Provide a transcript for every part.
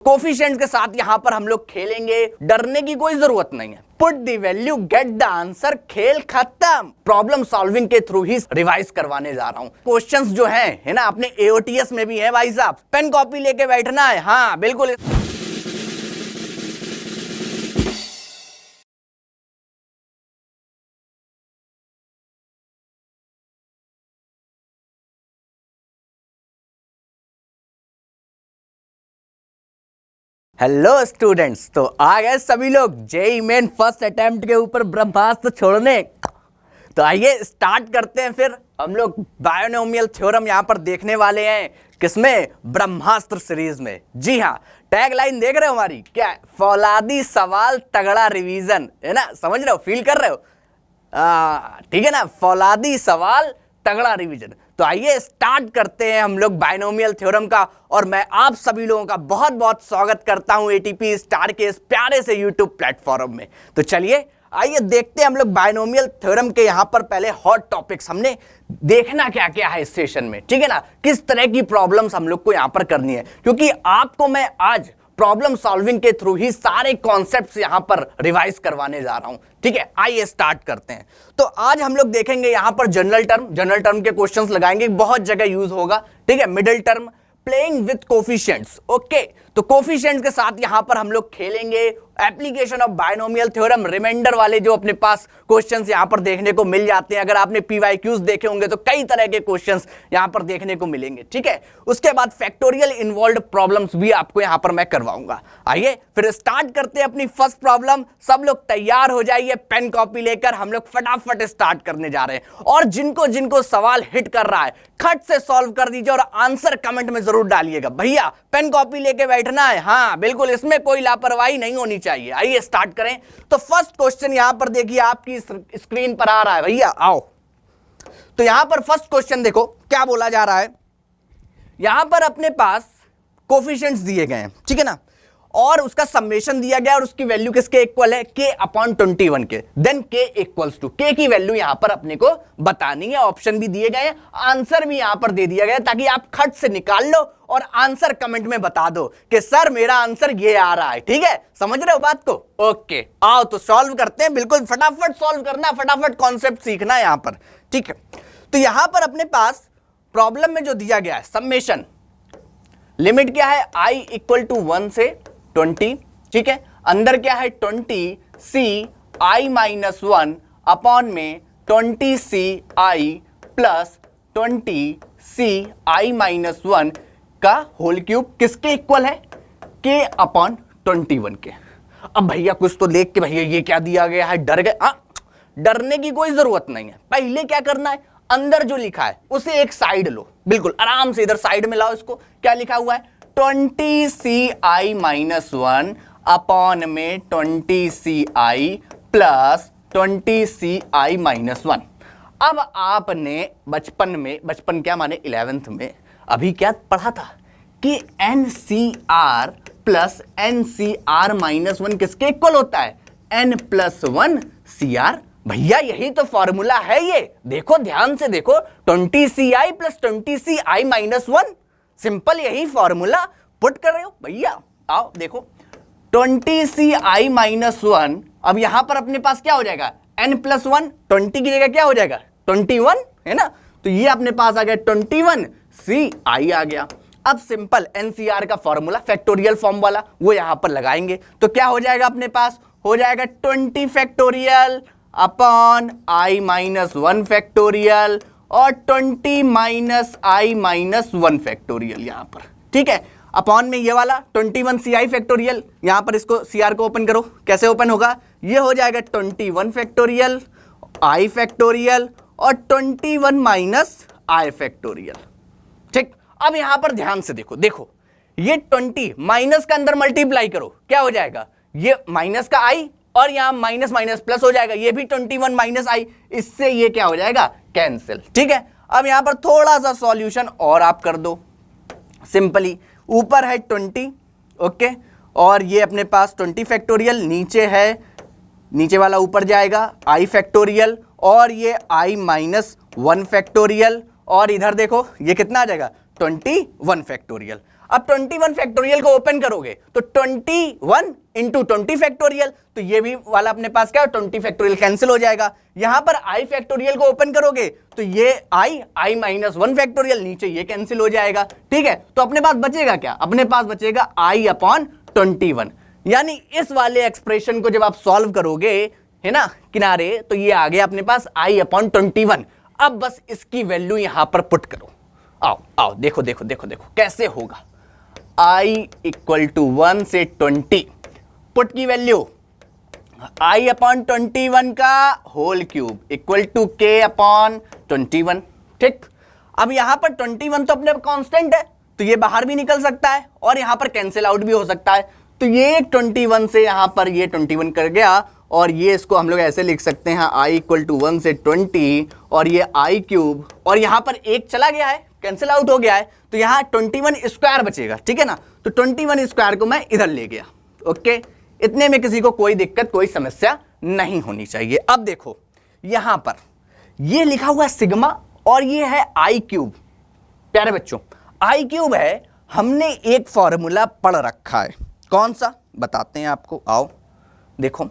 Coefficients के साथ यहां पर हम लोग खेलेंगे, डरने की कोई जरूरत नहीं है। Put the value get the answer, खेल खत्म। प्रॉब्लम सॉल्विंग के थ्रू ही रिवाइज करवाने जा रहा हूं। क्वेश्चंस जो है ना, अपने एओटीएस में भी है भाई साहब, पेन कॉपी लेके बैठना है। हाँ बिल्कुल। हेलो स्टूडेंट्स, तो आ गए सभी लोग जेईई मेन फर्स्ट अटेम्प्ट के ऊपर ब्रह्मास्त्र छोड़ने। तो आइए स्टार्ट करते हैं। फिर हम लोग बायनोमियल थ्योरम यहां पर देखने वाले हैं। किसमें? ब्रह्मास्त्र सीरीज में। जी हाँ, टैग लाइन देख रहे हो हमारी? क्या है? फौलादी सवाल तगड़ा रिवीजन, है ना? समझ रहे हो? फील कर रहे हो? ठीक है ना? फौलादी सवाल तगड़ा रिवीजन। तो आइए स्टार्ट करते हैं हम लोग बायनोमियल थ्योरम का। और मैं आप सभी लोगों का बहुत बहुत स्वागत करता हूं एटीपी स्टार के इस प्यारे से यूट्यूब प्लेटफॉर्म में। तो चलिए आइए देखते हैं हम लोग बायनोमियल थ्योरम के यहां पर पहले हॉट टॉपिक्स हमने देखना क्या क्या है इस सेशन में, ठीक है ना? किस तरह की प्रॉब्लम्स हम लोग को यहां पर करनी है, क्योंकि आपको मैं आज प्रॉब्लम सॉल्विंग के थ्रू ही सारे कॉन्सेप्ट्स यहां पर रिवाइज करवाने जा रहा हूं। ठीक है, आइए स्टार्ट करते हैं। तो आज हम लोग देखेंगे यहां पर जनरल टर्म के क्वेश्चंस लगाएंगे, बहुत जगह यूज होगा। ठीक है, middle term, playing with coefficients. Okay, तो कोफिशिएंट्स के साथ यहां पर हम लोग खेलेंगे। Application of binomial theorem, remainder वाले जो अपने पास क्वेश्चंस यहां पर देखने को मिल जाते हैं। अगर आपने पीवाईक्यूज देखे होंगे तो कई तरह के क्वेश्चंस यहां पर देखने को मिलेंगे। ठीक है, उसके बाद फैक्टोरियल इन्वॉल्व्ड प्रॉब्लम्स भी आपको यहां पर मैं करवाऊंगा। आइए फिर स्टार्ट करते हैं अपनी फर्स्ट प्रॉब्लम। सब लोग तैयार हो जाइए पेन कॉपी लेकर, हम लोग फटाफट स्टार्ट करने जा रहे हैं। और जिनको जिनको सवाल हिट कर रहा है खट से सॉल्व कर दीजिए और आंसर कमेंट में जरूर डालिएगा। भैया पेन कॉपी लेके बैठना है। हाँ बिल्कुल, इसमें कोई लापरवाही नहीं होनी चाहिए। आइए स्टार्ट करें। तो फर्स्ट क्वेश्चन यहां पर देखिए, आपकी स्क्रीन पर आ रहा है। भैया आओ। तो यहां पर फर्स्ट क्वेश्चन देखो क्या बोला जा रहा है। यहां पर अपने पास कोफिशिएंट्स दिए गए हैं, ठीक है ना, और उसका समेशन दिया गया और उसकी वैल्यू किसके इक्वल है? k अपॉन 21 के। Then k equals to, k की वैल्यू यहां पर अपने को बतानी है। ऑप्शन भी दिए गए हैं, आंसर भी यहां पर दे दिया गया ताकि आप खट से निकाल लो और आंसर कमेंट में बता दो कि सर मेरा आंसर ये आ रहा है। ठीक है, समझ रहे हो बात को? ओके, आओ तो सॉल्व करते हैं। बिल्कुल फटाफट सॉल्व करना, फटाफट कॉन्सेप्ट सीखना है यहां पर। ठीक है, तो यहां पर अपने पास प्रॉब्लम में जो दिया गया है समेशन, लिमिट क्या है? i इक्वल टू 1 से 20। ठीक है, अंदर क्या है? 20 सी आई माइनस 1 अपॉन में 20 सी आई प्लस 20 सी आई माइनस 1 का होल क्यूब किसके इक्वल है? k अपॉन 21 के। अब भैया कुछ तो देख के, भैया ये क्या दिया गया है, डर गए? डरने की कोई जरूरत नहीं है। पहले क्या करना है, अंदर जो लिखा है उसे एक साइड लो, बिल्कुल आराम से इधर साइड में लाओ। इसको क्या लिखा हुआ है? 20 सी आई माइनस 1 अपॉन में 20 सी आई प्लस 20 सी आई माइनस 1। अब आपने बचपन क्या माने 11th में अभी क्या पढ़ा था कि NCR प्लस NCR माइनस 1 किसके इक्वल होता है? N plus 1 CR। भैया यही तो फॉर्मूला है ये, देखो ध्यान से देखो, 20CI plus 20CI minus 1, simple यही फॉर्मूला पुट कर रहे हो। भैया आओ देखो, 20CI माइनस 1, अब यहां पर अपने पास क्या हो जाएगा? N प्लस 1, 20 की जगह क्या हो जाएगा? 21, है ना? तो ये अपने पास आ गया 21CI आ गया। अब सिंपल NCR का फॉर्मूला फैक्टोरियल फॉर्म वाला वो यहां पर लगाएंगे तो क्या हो जाएगा? अपने पास हो जाएगा 20 factorial upon i minus 1 factorial और 20 माइनस i माइनस 1 फैक्टोरियल यहां पर। ठीक है, अपॉन में ये वाला 21CI फैक्टोरियल, यहां पर इसको CR को ओपन करो। कैसे ओपन होगा? ये हो जाएगा 21 फैक्टोरियल i फैक्टोरियल और 21 माइनस i फैक्टोरियल। ठीक, अब यहां पर ध्यान से देखो ये 20 माइनस का अंदर मल्टीप्लाई करो, क्या हो जाएगा? ये माइनस का i और यहां माइनस माइनस प्लस हो जाएगा, ये भी 21 माइनस i, इससे ये क्या हो जाएगा? कैंसिल। ठीक है, अब यहां पर थोड़ा सा सॉल्यूशन और आप कर दो। सिंपली ऊपर है 20, ओके, और ये अपने पास 20 फैक्टोरियल, नीचे है, नीचे वाला ऊपर जाएगा i फैक्टोरियल और ये i माइनस 1 फैक्टोरियल, और इधर देखो ये कितना आ जाएगा? 21 फैक्टोरियल। अब 21 फैक्टोरियल को ओपन करोगे तो 21 इंटू 20 फैक्टोरियल, तो ये भी वाला अपने पास क्या है 20 फैक्टोरियल कैंसिल हो जाएगा। यहां पर i फैक्टोरियल को ओपन करोगे तो ये i माइनस 1 फैक्टोरियल, नीचे ये कैंसिल हो जाएगा। ठीक है, तो अपने पास बचेगा क्या, अपने पास बचेगा i अपॉन 21। यानी इस वाले एक्सप्रेशन को जब आप सॉल्व करोगे है ना किनारे, तो ये आ गया अपने पास i अपॉन 21। अब बस इसकी वैल्यू यहां पर पुट करो। आओ आओ देखो देखो देखो देखो कैसे होगा। i इक्वल टू 1 से 20, पुट की वैल्यू i अपॉन 21 का whole cube equal to k upon 21। ठीक, अब यहां पर 21 तो अपने कांस्टेंट है, तो ये बाहर भी निकल सकता है और यहां पर कैंसिल आउट भी हो सकता है। तो ये 21 से यहां पर ये 21 कर गया, और ये इसको हम लोग ऐसे लिख सकते हैं i इक्वल टू 1 से 20 और ये i क्यूब, और यहां पर एक चला गया है, कैंसिल आउट हो गया है, तो यहां 21 स्क्वायर बचेगा। ठीक है ना, तो 21 स्क्वायर को मैं इधर ले गया। ओके, इतने में किसी को कोई दिक्कत कोई समस्या नहीं होनी चाहिए। अब देखो यहां पर ये लिखा हुआ है सिग्मा और ये है i क्यूब। प्यारे बच्चों i क्यूब है, हमने एक फॉर्मूला पढ़ रखा है, कौन सा बताते हैं आपको, आओ देखो।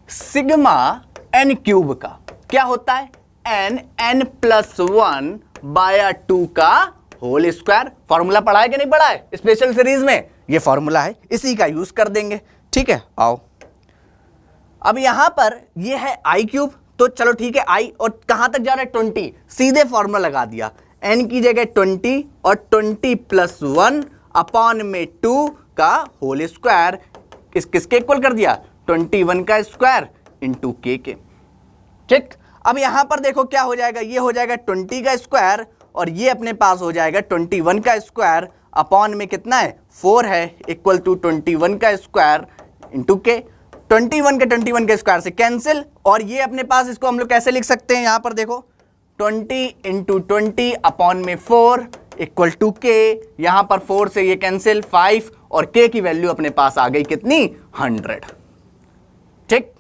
सिग्मा n क्यूब का क्या होता है, n प्लस 1 बाय 2 का होल स्क्वायर। फॉर्मूला पढ़ा है कि नहीं पढ़ा है स्पेशल सीरीज में, ये फॉर्मूला है, इसी का यूज कर देंगे। ठीक है, आओ अब यहां पर ये है i क्यूब, तो चलो ठीक है i, और कहां तक जा रहा है 20, सीधे फॉर्मूला लगा दिया, n की जगह 20 और 20 प्लस 1 अपॉन में 2 का होल स्क्वायर, किसके इक्वल कर दिया 21 का स्क्वायर इंटू के। ठीक, अब यहां पर देखो क्या हो जाएगा, ये हो जाएगा 20 का स्क्वायर और ये अपने पास हो जाएगा 21 का स्क्वायर अपॉन में कितना है 4 है, इक्वल टू 21 का स्क्वायर इंटू के। 21 के स्क्वायर से कैंसिल, और ये अपने पास इसको हम लोग कैसे लिख सकते हैं, यहां पर देखो 20 इंटू 20 अपॉन में 4 इक्वल टू के। यहां पर 4 से ये कैंसिल 5 और के की वैल्यू अपने पास आ गई कितनी 100। ठीक,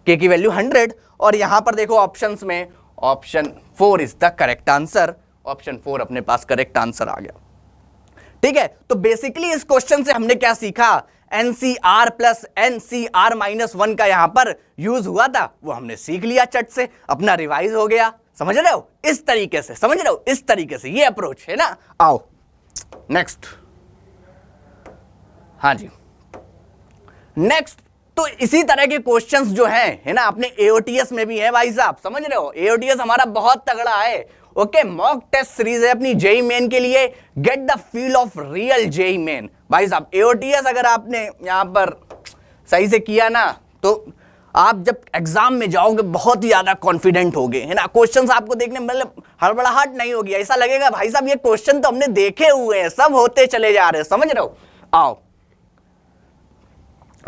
के की वैल्यू 100, और यहां पर देखो ऑप्शंस में option 4 is the correct answer, option 4 अपने पास करेक्ट आंसर आ गया। ठीक है, तो बेसिकली इस क्वेश्चन से हमने क्या सीखा, NCR प्लस NCR माइनस 1 का यहां पर यूज हुआ था, वो हमने सीख लिया चट से, अपना रिवाइज हो गया। समझ रहे हो, इस तरीके से समझ रहे हो, इस तरीके से ये अप्रोच है ना। आओ नेक्स्ट, हाँ जी नेक्स्ट, तो इसी तरह के क्वेश्चंस जो हैं है ना अपने AOTS में भी है भाई साहब, समझ रहे हो, AOTS हमारा बहुत तगड़ा है। ओके, मॉक टेस्ट सीरीज है अपनी जेई मेन के लिए, get the feel of real JEE main. भाई साहब AOTS अगर आपने यहां पर सही से किया ना, तो आप जब एग्जाम में जाओगे बहुत ही ज्यादा कॉन्फिडेंट होगे, है ना। क्वेश्चंस आपको देखने मतलब हड़बड़ाहट नहीं होगी, ऐसा लगेगा भाई साहब ये क्वेश्चन तो हमने देखे हुए हैं, सब होते चले जा रहे हैं, समझ रहे हो। आओ,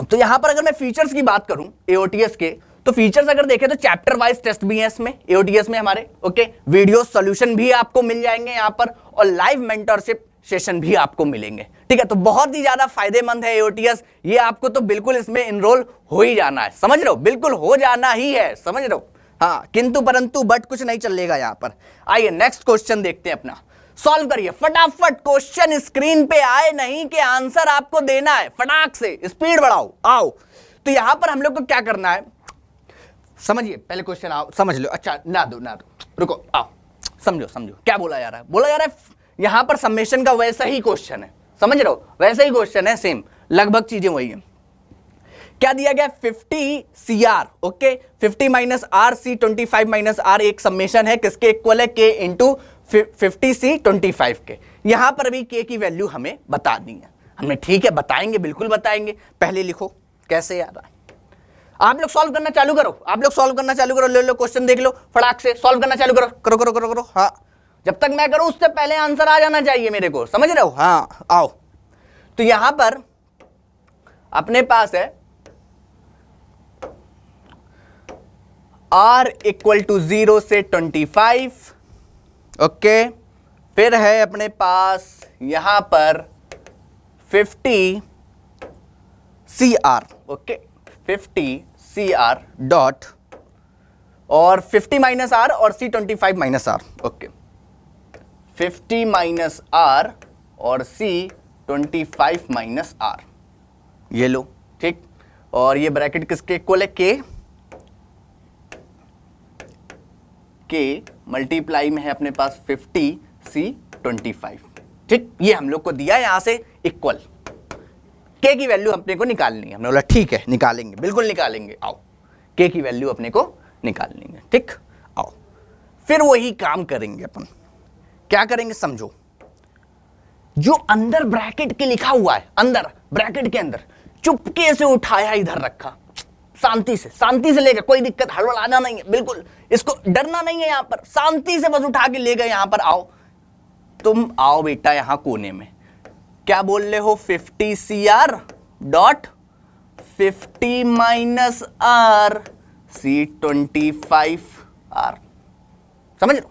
तो यहां पर अगर मैं फीचर्स की बात करूं AOTS के, तो फीचर्स अगर देखें तो चैप्टर वाइज टेस्ट भी है इसमें AOTS में हमारे। ओके, वीडियो सॉल्यूशन भी आपको मिल जाएंगे यहां पर, और लाइव मेंटरशिप सेशन भी आपको मिलेंगे। ठीक है, तो बहुत ही ज्यादा फायदेमंद है AOTS, ये आपको तो बिल्कुल इसमें इनरोल हो ही जाना है, समझ रहे हो, बिल्कुल हो जाना ही है, समझ रहे हो। हाँ, किंतु परंतु बट कुछ नहीं चलेगा यहां पर। आइए नेक्स्ट क्वेश्चन देखते हैं अपना, सॉल्व करिए फटाफट। क्वेश्चन स्क्रीन पे आए नहीं कि आंसर आपको देना है, फटाक से स्पीड बढ़ाओ। आओ, तो यहां पर हम लोग को क्या करना है, समझिए पहले क्वेश्चन, आओ समझ लो। अच्छा ना दो रुको, आओ समझो समझो क्या बोला जा रहा है। बोला जा रहा है यहां पर समेशन का वैसा ही क्वेश्चन है, समझ रहे हो, वैसा ही क्वेश्चन है, सेम लगभग चीजें वही है। क्या दिया गया 50 CR, okay 50 minus R C 25 minus R एक समेशन है, किसके इक्वल है K इंटू 50 C 25 के। यहां पर भी K की वैल्यू हमें बता दी है हमने, ठीक है बताएंगे, बिल्कुल बताएंगे। पहले लिखो कैसे याद आए, आप लोग सॉल्व करना चालू करो, आप लोग सॉल्व करना चालू करो, ले लो क्वेश्चन देख लो, फटाक से सॉल्व करना चालू करो, करो करो करो करो। हाँ, जब तक मैं करूं उससे पहले आंसर आ जाना चाहिए मेरे को, समझ रहे हो। हाँ आओ, तो यहां पर अपने पास है R इक्वल टू 0 से 25, ओके, फिर है अपने पास यहां पर 50 CR, ओके 50 CR डॉट और 50 माइनस आर और C 25 minus R, okay 50 minus R और C 25 माइनस आर, ये लो, ठीक। और ये ब्रैकेट किसके इक्वल है, के मल्टीप्लाई में है अपने पास 50 C 25, ठीक। ये हम लोग को दिया है यहां से इक्वल, के की वैल्यू अपने को निकालनी है। हमने बोला ठीक है निकालेंगे, बिल्कुल निकालेंगे, आओ के की वैल्यू अपने को निकालनी है, ठीक। आओ फिर वही काम करेंगे अपन, क्या करेंगे समझो। जो अंदर ब्रैकेट के लिखा हुआ है, अंदर ब्रैकेट के अंदर चुपके से उठाया, इधर रखा, शांति से लेकर, कोई दिक्कत हड़बड़ाना नहीं है, बिल्कुल इसको डरना नहीं है, यहां पर शांति से बस उठा के ले गए। यहां पर आओ, तुम आओ बेटा यहां कोने में, क्या बोल रहे हो, 50 CR dot 50 minus R C 25 R, समझ लो।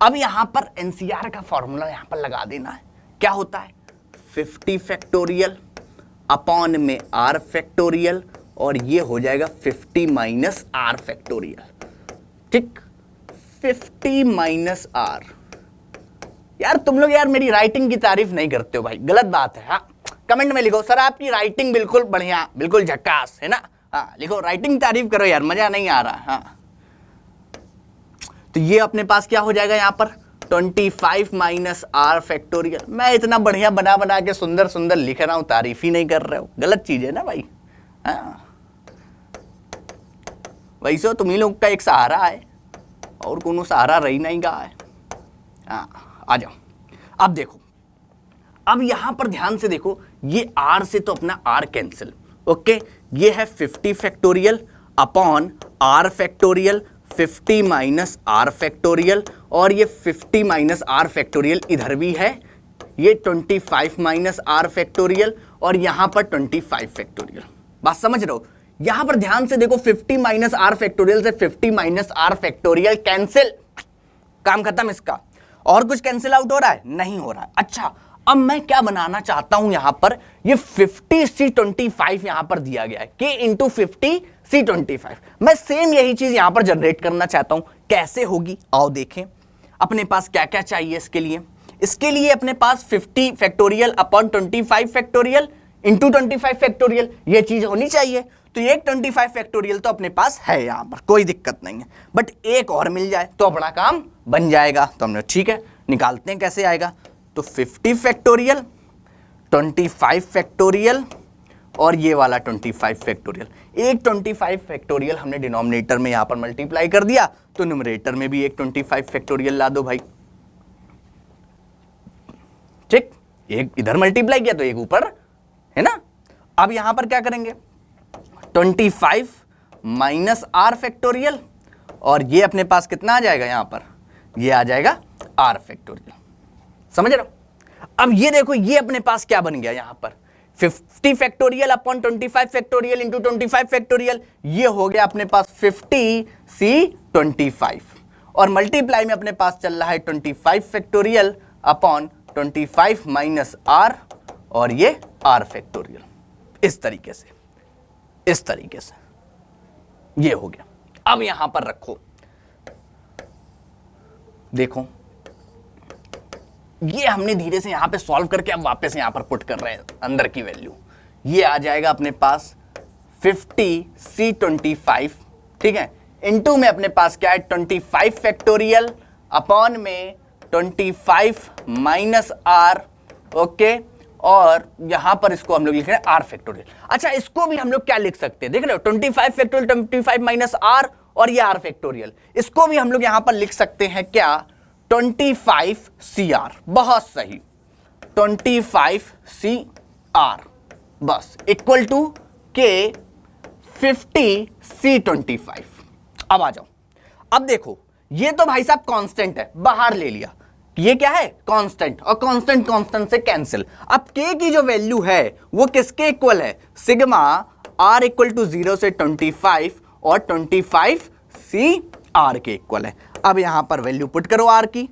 अब यहां पर NCR का फॉर्मूला यहां पर लगा देना है, क्या होता है 50 फैक्टोरियल अपॉन में R फैक्टोरियल, और ये हो जाएगा 50 माइनस R फैक्टोरियल, ठीक। 50 माइनस R, यार तुम लोग यार मेरी राइटिंग की तारीफ नहीं करते हो भाई, गलत बात है। हाँ कमेंट में लिखो सर आपकी राइटिंग बिल्कुल बढ़िया, बिल्कुल झक्कास है ना, हाँ लिखो राइटिंग तारीफ करो यार, मजा नहीं आ रहा। हाँ तो ये अपने पास क्या हो जाएगा यहाँ पर 25 माइनस आर फैक्टोरियल। मैं इतना बढ़िया बना बना के सुंदर सुंदर लिख रहा हूं, तारीफ ही नहीं कर रहे हो, गलत चीज है ना भाई। हाँ वैसे तुम्ही लोग का एक सहारा है, और कोनो सहारा रही नहीं गा है। हाँ आ जाओ, अब देखो, अब यहां पर ध्यान से देखो, ये r से तो अपना r कैंसिल, ओके। ये है 50 factorial upon r factorial, 50 minus R factorial, और ये 50 माइनस आर फैक्टोरियल इधर भी है, ये 25 माइनस आर फैक्टोरियल, और यहां पर 25 फैक्टोरियल। बात समझ रहे हो, यहां पर ध्यान से देखो, 50 माइनस आर फैक्टोरियल से 50 माइनस आर फैक्टोरियल कैंसिल, काम खत्म इसका। और कुछ कैंसिल आउट हो रहा है, नहीं हो रहा है। अच्छा अब मैं क्या बनाना चाहता हूं यहां पर, ये 50 C 25 यहां पर दिया गया है, K इंटू 50 C 25, मैं सेम यही चीज यहां पर जनरेट करना चाहता हूं। कैसे होगी आओ देखें, अपने पास क्या क्या चाहिए इसके लिए। इसके लिए अपने पास 50 factorial upon 25 factorial into 25 factorial, ये चीज होनी चाहिए। तो एक 25 फैक्टोरियल तो अपने पास है यहां पर, कोई दिक्कत नहीं है, बट एक और मिल जाए तो अपना काम बन जाएगा। तो हमने ठीक है निकालते हैं कैसे आएगा, तो 50 फैक्टोरियल, 25 फैक्टोरियल, और ये वाला 25 फैक्टोरियल। एक 25 फैक्टोरियल हमने डिनोमिनेटर में यहां पर मल्टीप्लाई कर दिया, तो न्यूमरेटर में भी एक 25 फैक्टोरियल ला दो भाई, ठीक। एक इधर मल्टीप्लाई किया तो एक ऊपर है ना। अब यहां पर क्या करेंगे, 25 माइनस आर फैक्टोरियल, और ये अपने पास कितना आ जाएगा यहां पर, ये आ जाएगा आर फैक्टोरियल, समझ रहे हो। अब ये देखो, ये अपने पास क्या बन गया यहां पर 50 factorial upon 25 factorial into 25 factorial, ये हो गया अपने पास 50 C 25, और मल्टीप्लाई में अपने पास चल रहा है 25 फैक्टोरियल अपॉन 25 माइनस आर, और ये आर फैक्टोरियल। इस तरीके से, इस तरीके से ये हो गया। अब यहां पर रखो, देखो ये हमने धीरे से यहां पे सॉल्व करके अब वापस यहां पर पुट कर रहे हैं अंदर की वैल्यू। ये आ जाएगा अपने पास 50 C 25, ठीक है, इनटू में अपने पास क्या है 25 फैक्टोरियल अपॉन में 25 माइनस आर, ओके। और यहां पर इसको हम लोग लिख रहे हैं आर फैक्टोरियल। अच्छा इसको भी हम लोग क्या लिख सकते हैं, देख रहे हो 25 फैक्टोरियल 25 माइनस आर, और ये आर फैक्टोरियल, इसको भी हम लोग यहां पर लिख सकते हैं क्या 25 CR, बहुत सही 25 CR, बस इक्वल टू के 50 C 25। अब आ जाओ, अब देखो ये तो भाई साहब कांस्टेंट है, बाहर ले लिया, ये क्या है कांस्टेंट, और कांस्टेंट कांस्टेंट से कैंसिल। अब के की जो वैल्यू है वो किसके इक्वल है, सिग्मा r इक्वल टू 0 से 25 और 25 CR के इक्वल है। अब यहां पर वैल्यू पुट करो r की,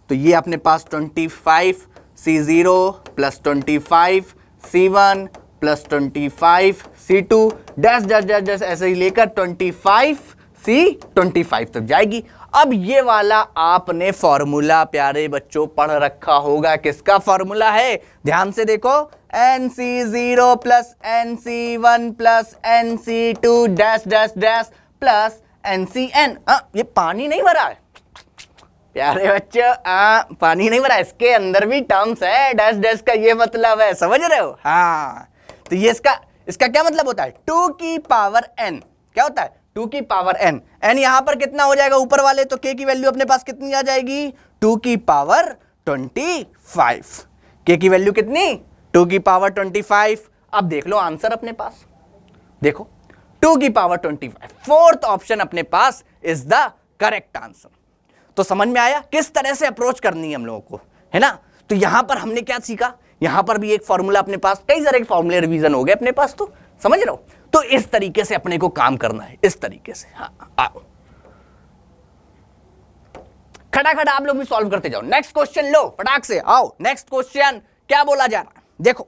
तो ये अपने पास 25 C0 plus 25 C1 plus 25 C2 dash dash dash dash ऐसे ही लेकर 25 C25 तक जाएगी। अब ये वाला आपने फॉर्मूला प्यारे बच्चों पढ़ रखा होगा, किसका फॉर्मूला है? ध्यान से देखो, NC0 plus NC1 plus NC2 dash dash dash plus NCN। ये पानी नहीं भरा है प्यारे बच्चों, पानी नहीं भरा, इसके अंदर भी टर्म्स है, डैश डैश का ये मतलब है, समझ रहे हो? हाँ, तो ये इसका क्या मतलब होता है? 2 की पावर n, क्या होता है? 2 की पावर n। n यहां पर कितना हो जाएगा ऊपर वाले, तो k की वैल्यू अपने पास कितनी आ जाएगी? 2 की पावर 25। k की वैल्यू कितनी? 2 की पावर 25। अब देख लो आंसर अपने पास, देखो 2 की पावर 25, फोर्थ ऑप्शन अपने पास इज द करेक्ट आंसर। तो समझ में आया किस तरह से अप्रोच करनी है हम लोगों को, है ना? तो यहां पर हमने क्या सीखा, यहां पर भी एक फॉर्मूला अपने पास, कई सारे फॉर्मूले रिवीजन हो गए अपने पास, तो समझ रहे हो? तो इस तरीके से अपने को काम करना है, इस तरीके से। हाँ, आओ खड़ा खड़ा आप लोग भी सॉल्व करते जाओ। नेक्स्ट क्वेश्चन लो फटाक से, आओ नेक्स्ट क्वेश्चन। क्या बोला जा रहा है? देखो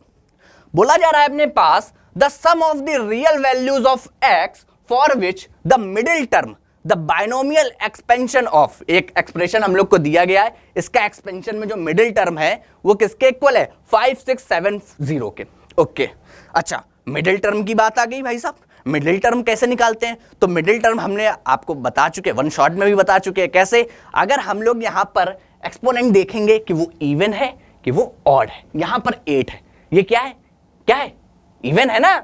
बोला जा रहा है अपने पास, the sum of the real values of x for which the middle term the binomial expansion of, एक एक्सप्रेशन हम लोग को दिया गया है, इसका एक्सपेंशन में जो मिडिल टर्म है वो किसके इक्वल है? 5 6 7 0 के। ओके, अच्छा मिडिल टर्म की बात आ गई भाई साहब। मिडिल टर्म कैसे निकालते हैं? तो मिडिल टर्म हमने आपको बता चुके, वन शॉट में भी बता चुके हैं कैसे। अगर हम लोग यहां पर एक्सपोनेंट देखेंगे कि वो इवन है कि वो ऑड है। यहां पर 8 है, ये क्या है? क्या है? इवन है ना?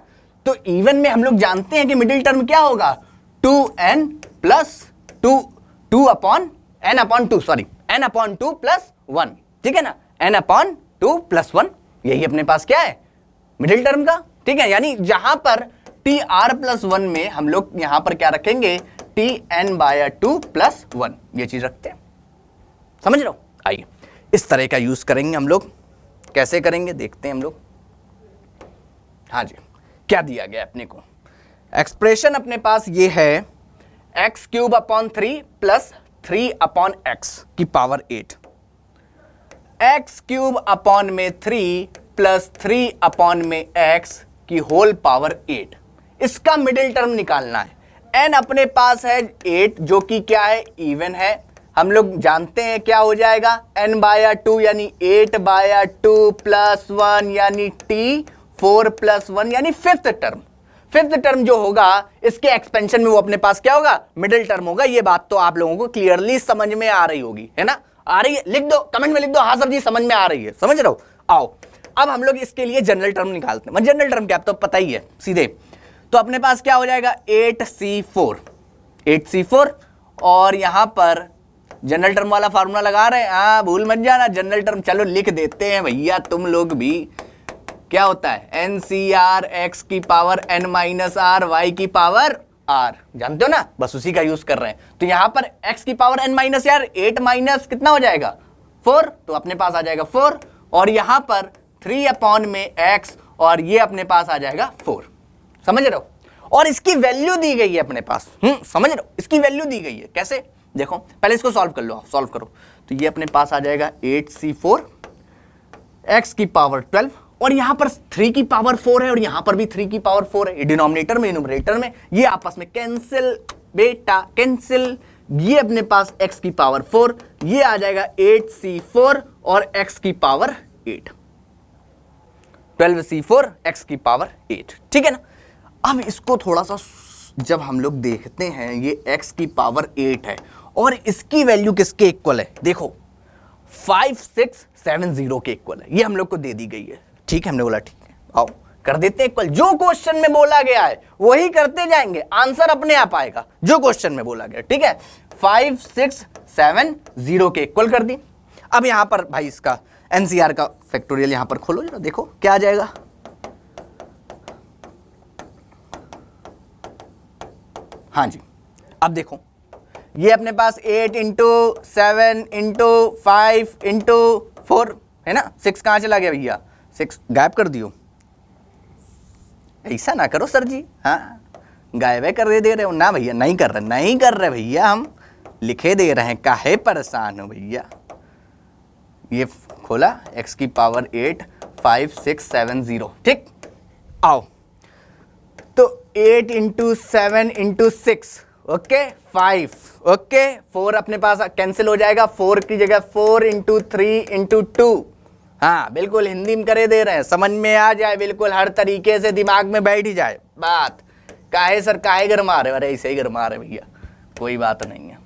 तो इवन में हम लोग जानते हैं कि मिडिल टर्म क्या होगा? 2n plus 2 upon n upon 2, sorry n upon 2 plus 1, ठीक है ना? n अपॉन 2 प्लस 1, यही अपने पास क्या है? मिडिल टर्म का, ठीक है? यानी जहां पर tr प्लस 1 में हम लोग यहां पर क्या रखेंगे? tn/2 प्लस 1, ये चीज रखते हैं, समझ रहे हो? आइए इस तरह का यूज करेंगे हम लोग। कैसे करेंगे देखते हैं हम लोग। हाँ जी, क्या दिया गया अपने को? एक्सप्रेशन अपने पास ये है, x³ upon 3 plus 3 upon x की पावर 8, x³ अपॉन में 3 प्लस 3 अपॉन में x की होल पावर 8, इसका मिडिल टर्म निकालना है। n अपने पास है 8 जो कि क्या है? इवन है। हम लोग जानते हैं क्या हो जाएगा? n/2 यानी 8/2 प्लस 1 यानी t4 प्लस 1 यानी फिफ्थ टर्म। फिफ्थ टर्म जो होगा इसके एक्सपेंशन में वो अपने पास क्या होगा? मिडिल टर्म होगा। ये बात तो आप लोगों को क्लियरली समझ में आ रही होगी, है ना? आ रही है? लिख दो, कमेंट में लिख दो, हाँ सर जी समझ में आ रही है। समझ रहे हो? आओ अब हम लोग इसके लिए जनरल टर्म निकालते हैं। जनरल टर्म क्या, तो पता ही है सीधे। तो अपने पास क्या हो जाएगा? 8c4 और यहां पर जनरल टर्म वाला फार्मूला लगा रहे हैं, हाँ भूल मत जाना जनरल टर्म। चलो लिख देते हैं भैया तुम लोग भी। क्या होता है? NCR x की power n minus r y की पावर r, जानते हो ना? बस उसी का यूज कर रहे हैं। तो यहां पर x की power n minus r, 8 minus कितना हो जाएगा? 4, तो अपने पास आ जाएगा 4, और यहां पर 3 अपॉन में x और ये अपने पास आ जाएगा 4, समझ रहे हो? और इसकी वैल्यू दी गई है अपने पास, समझ रहे हो? इसकी वैल्यू दी गई है कैसे? देखो पहले इसको सॉल्व कर लो, सॉल्व करो। तो ये अपने पास आ जाएगा 8c4 x की पावर 12, और यहां पर 3 की पावर 4 है और यहां पर भी 3 की पावर 4 है। डिनोमिनेटर में न्यूमरेटर में ये आपस में कैंसिल बेटा, कैंसिल। ये अपने पास x की पावर 4, ये आ जाएगा 8c4 और x की पावर 8, 12c4 x की पावर 8, ठीक है ना? अब इसको थोड़ा सा जब हम लोग देखते हैं, ये x की पावर 8 है और इसकी वैल्यू किसके इक्वल है? देखो 5670 के इक्वल है, ये हम लोग को दे दी गई है, ठीक है? हमने बोला ठीक है, आओ कर देते हैं इक्वल। जो क्वेश्चन में बोला गया है वही करते जाएंगे, आंसर अपने आप आएगा जो क्वेश्चन में बोला गया, ठीक है? 5670 के इक्वल कर दी। अब यहां पर भाई इसका NCR का फैक्टोरियल यहां पर खोलो जरा, देखो क्या आ जाएगा। हाँ जी, अब देखो ये अपने पास 8 इंटू 7 इंटू 5 इंटू 4 है ना? 6 कहां चला गया भैया? 6 गायब कर दियो। ऐसा ना करो सर जी, हाँ गायब कर दे रहे हो ना भैया? नहीं कर रहे भैया, हम लिखे दे रहे हैं, काहे परेशान हो भैया? ये खोला x की पावर 8 5670, ठीक? आओ तो 8 इंटू 7 इंटू 6, ओके 5, ओके 4 अपने पास कैंसिल हो जाएगा, 4 की जगह 4 इंटू 3 इंटू 2। हाँ बिल्कुल हिंदी में करे दे रहे हैं, समझ में आ जाए, बिल्कुल हर तरीके से दिमाग में बैठ ही जाए बात। काहे सर काहे गरमा रहे, अरे ऐसे ही गरमा रहे भैया, कोई बात नहीं है।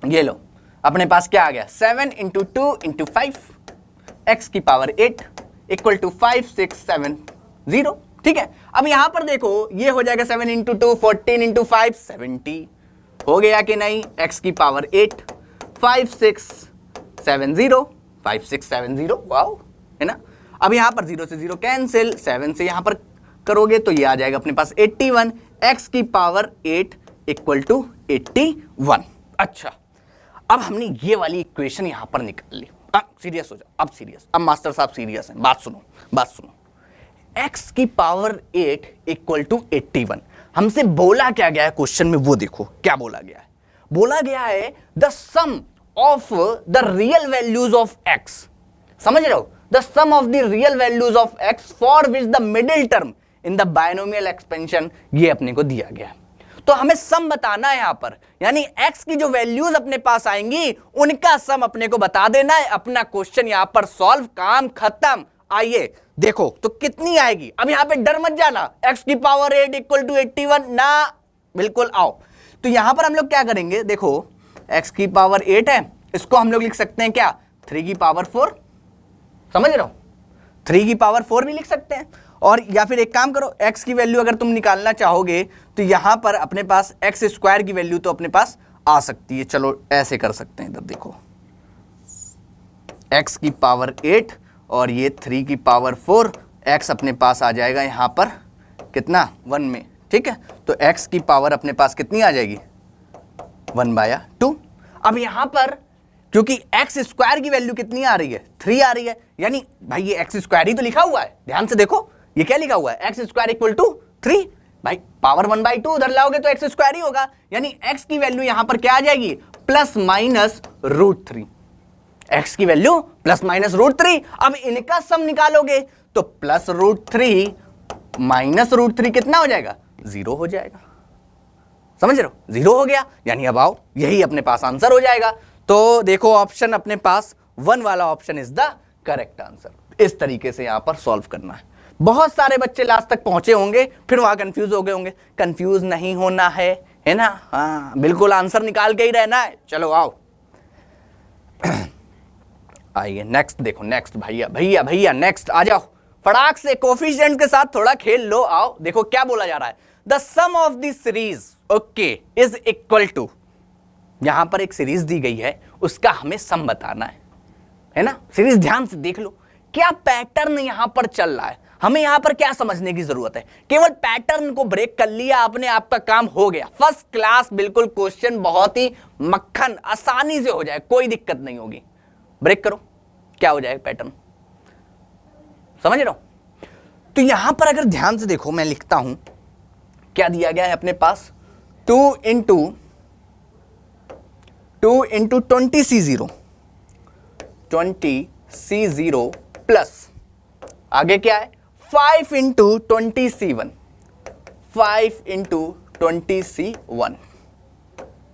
ये लो अपने पास क्या आ गया, 7 इंटू 2 इंटू 5 एक्स की पावर 8 इक्वल टू 5 6 7 0। ठीक है, अब यहां पर देखो ये हो जाएगा 7 इंटू 2 14 इंटू 5 70 हो गया कि नहीं, एक्स की पावर 8 5 6 7 0 5 6 7 0, वाओ है ना। अब यहां पर 0 से 0 कैंसिल, 7 से यहां पर करोगे तो ये आ जाएगा अपने पास 81 एक्स की पावर 8 इक्वल टू 81। अच्छा अब हमने ये वाली इक्वेशन यहां पर निकाल ली। सीरियस हो जाओ, अब सीरियस, अब मास्टर साहब सीरियस हैं, बात सुनो बात सुनो। x की पावर 8 इक्वल टू 81 हमसे बोला क्या गया है क्वेश्चन में, वो देखो क्या बोला गया है। बोला गया है the sum of the real values of x, समझ रहे हो, the sum of the real values of x for which the middle term in the binomial expansion, ये अपने को दिया गया है। तो हमें सम बताना है यहां पर, यानी x की जो वैल्यूज अपने पास आएंगी उनका सम अपने को बता देना है। अपना क्वेश्चन यहां पर सॉल्व, काम खत्म। आइए देखो तो कितनी आएगी। अब यहां पे डर मत जाना, x की पावर 8 इक्वल टू 81 ना, बिल्कुल आओ। तो यहां पर हम लोग क्या करेंगे, देखो x की पावर 8 है, इसको हम लोग लिख सकते हैं क्या 3 की पावर 4, समझ रहे हो, 3 की पावर 4 भी लिख सकते हैं। और या फिर एक काम करो, x की वैल्यू अगर तुम निकालना चाहोगे तो यहां पर अपने पास x स्क्वायर की वैल्यू तो अपने पास आ सकती है। चलो ऐसे कर सकते हैं, इधर देखो x की पावर 8 और ये 3 की पावर 4, x अपने पास आ जाएगा यहां पर कितना 1 में। ठीक है, तो x की पावर अपने पास कितनी आ जाएगी 1/2। अब यहां पर क्योंकि x स्क्वायर की वैल्यू कितनी आ रही है 3 आ रही है, यानी भाई ये x स्क्वायर ही तो लिखा हुआ है, ध्यान से देखो ये क्या लिखा हुआ है, एक्स स्क्वायर इक्वल टू 3। भाई पावर 1/2 उधर लाओगे तो एक्स स्क्वायर ही होगा, यानी x की वैल्यू यहां पर क्या आ जाएगी प्लस माइनस √3, x की वैल्यू प्लस माइनस √3। अब इनका सम निकालोगे तो प्लस √3 माइनस √3 कितना हो जाएगा 0 हो जाएगा, समझ रहे हो, 0 हो गया, यानी अब आओ यही अपने पास आंसर हो जाएगा। तो देखो ऑप्शन अपने पास 1 वाला option is the correct answer. इस तरीके से यहां पर सॉल्व करना है। बहुत सारे बच्चे लास्ट तक पहुंचे होंगे, फिर वहां कंफ्यूज हो गए होंगे, कंफ्यूज नहीं होना है ना, हाँ बिल्कुल आंसर निकाल के ही रहना है। चलो आओ आइए नेक्स्ट देखो, नेक्स्ट भैया भैया भैया नेक्स्ट आ जाओ, फटाक से कोफिशिएंट के साथ थोड़ा खेल लो। आओ देखो क्या बोला जा रहा है, the sum of the series okay is equal to, यहां पर एक सीरीज दी गई है उसका हमें सम बताना है ना। सीरीज ध्यान से देख लो क्या पैटर्न यहां पर चल रहा है, हमें यहां पर क्या समझने की जरूरत है, केवल पैटर्न को ब्रेक कर लिया आपने, आपका काम हो गया, फर्स्ट क्लास, बिल्कुल क्वेश्चन बहुत ही मक्खन आसानी से हो जाए, कोई दिक्कत नहीं होगी। ब्रेक करो क्या हो जाएगा पैटर्न, समझ रहे हो। तो यहां पर अगर ध्यान से देखो मैं लिखता हूं क्या दिया गया है अपने पास 2 इंटू 20C0 प्लस आगे क्या है 5 into 20C1 5 into 20C1।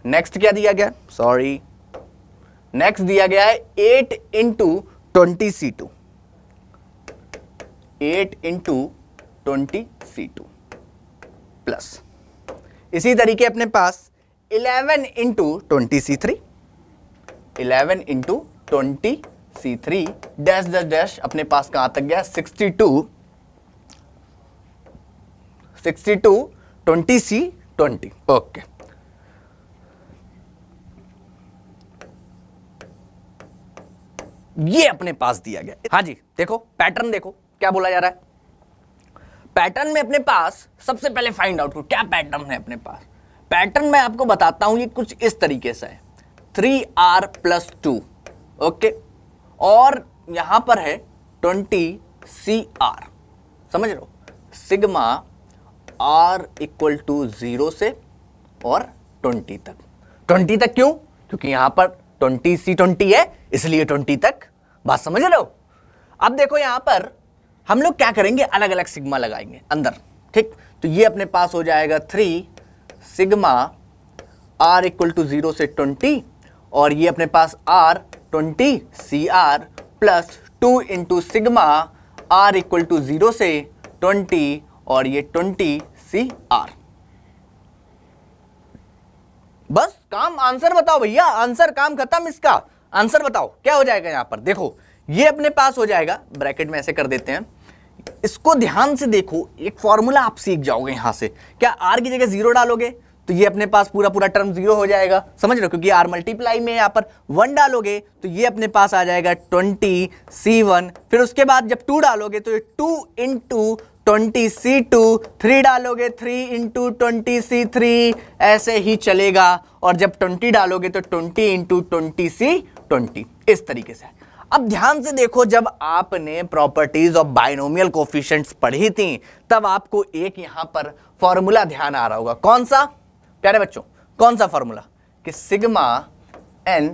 Next क्या दिया गया, सॉरी नेक्स्ट दिया गया है 8 into 20C2 8 into 20C2 plus इसी तरीके अपने पास 11 into 20C3 11 into 20C3 dash dash dash अपने पास कहां तक गया 62 20C20 ओके। ये अपने पास दिया गया। हाँ जी देखो पैटर्न देखो क्या बोला जा रहा है, पैटर्न में अपने पास सबसे पहले फाइंड आउट करो क्या पैटर्न है अपने पास। पैटर्न मैं आपको बताता हूं, ये कुछ इस तरीके से है 3R + 2 ओके, और यहां पर है 20CR, समझ रहे हो, सिग्मा R = 0 से और 20 तक। 20 तक क्यों, क्योंकि यहां पर 20C20 है इसलिए 20 तक, बात समझ रहे हो। अब देखो यहां पर हम लोग क्या करेंगे, अलग अलग सिग्मा लगाएंगे अंदर, ठीक। तो ये अपने पास हो जाएगा 3 सिग्मा r इक्वल टू 0 से 20 और ये अपने पास r 20 CR plus 2 into sigma r equal to 0 से 20 और ये 20 CR। बस काम, आंसर बताओ भैया, आंसर, काम खत्म। इसका आंसर बताओ क्या हो जाएगा। यहां पर देखो ये अपने पास हो जाएगा, ब्रैकेट में ऐसे कर देते हैं, इसको ध्यान से देखो, एक फॉर्मूला आप सीख जाओगे यहां से। क्या r की जगह 0 डालोगे तो ये अपने पास पूरा पूरा टर्म 0 हो जाएगा, समझ रहे हो, क्योंकि r मल्टीप्लाई में यहां पर 1 डालोगे तो ये अपने पास आ जाएगा 20 C1। फिर उसके बाद जब 2 डालोगे तो ये 2 इंटू 20 C2, 3 डालोगे 3 इंटू 20 C3, ऐसे ही चलेगा। और जब 20 डालोगे तो 20 इंटू 20 C20, इस तरीके से। अब ध्यान से देखो, जब आपने प्रॉपर्टीज ऑफ बाइनोमियल कोफिशिएंट्स पढ़ी थी तब आपको एक यहां पर फॉर्मूला ध्यान आ रहा होगा। कौन सा प्यारे बच्चों, कौन सा फॉर्मूला, कि सिग्मा n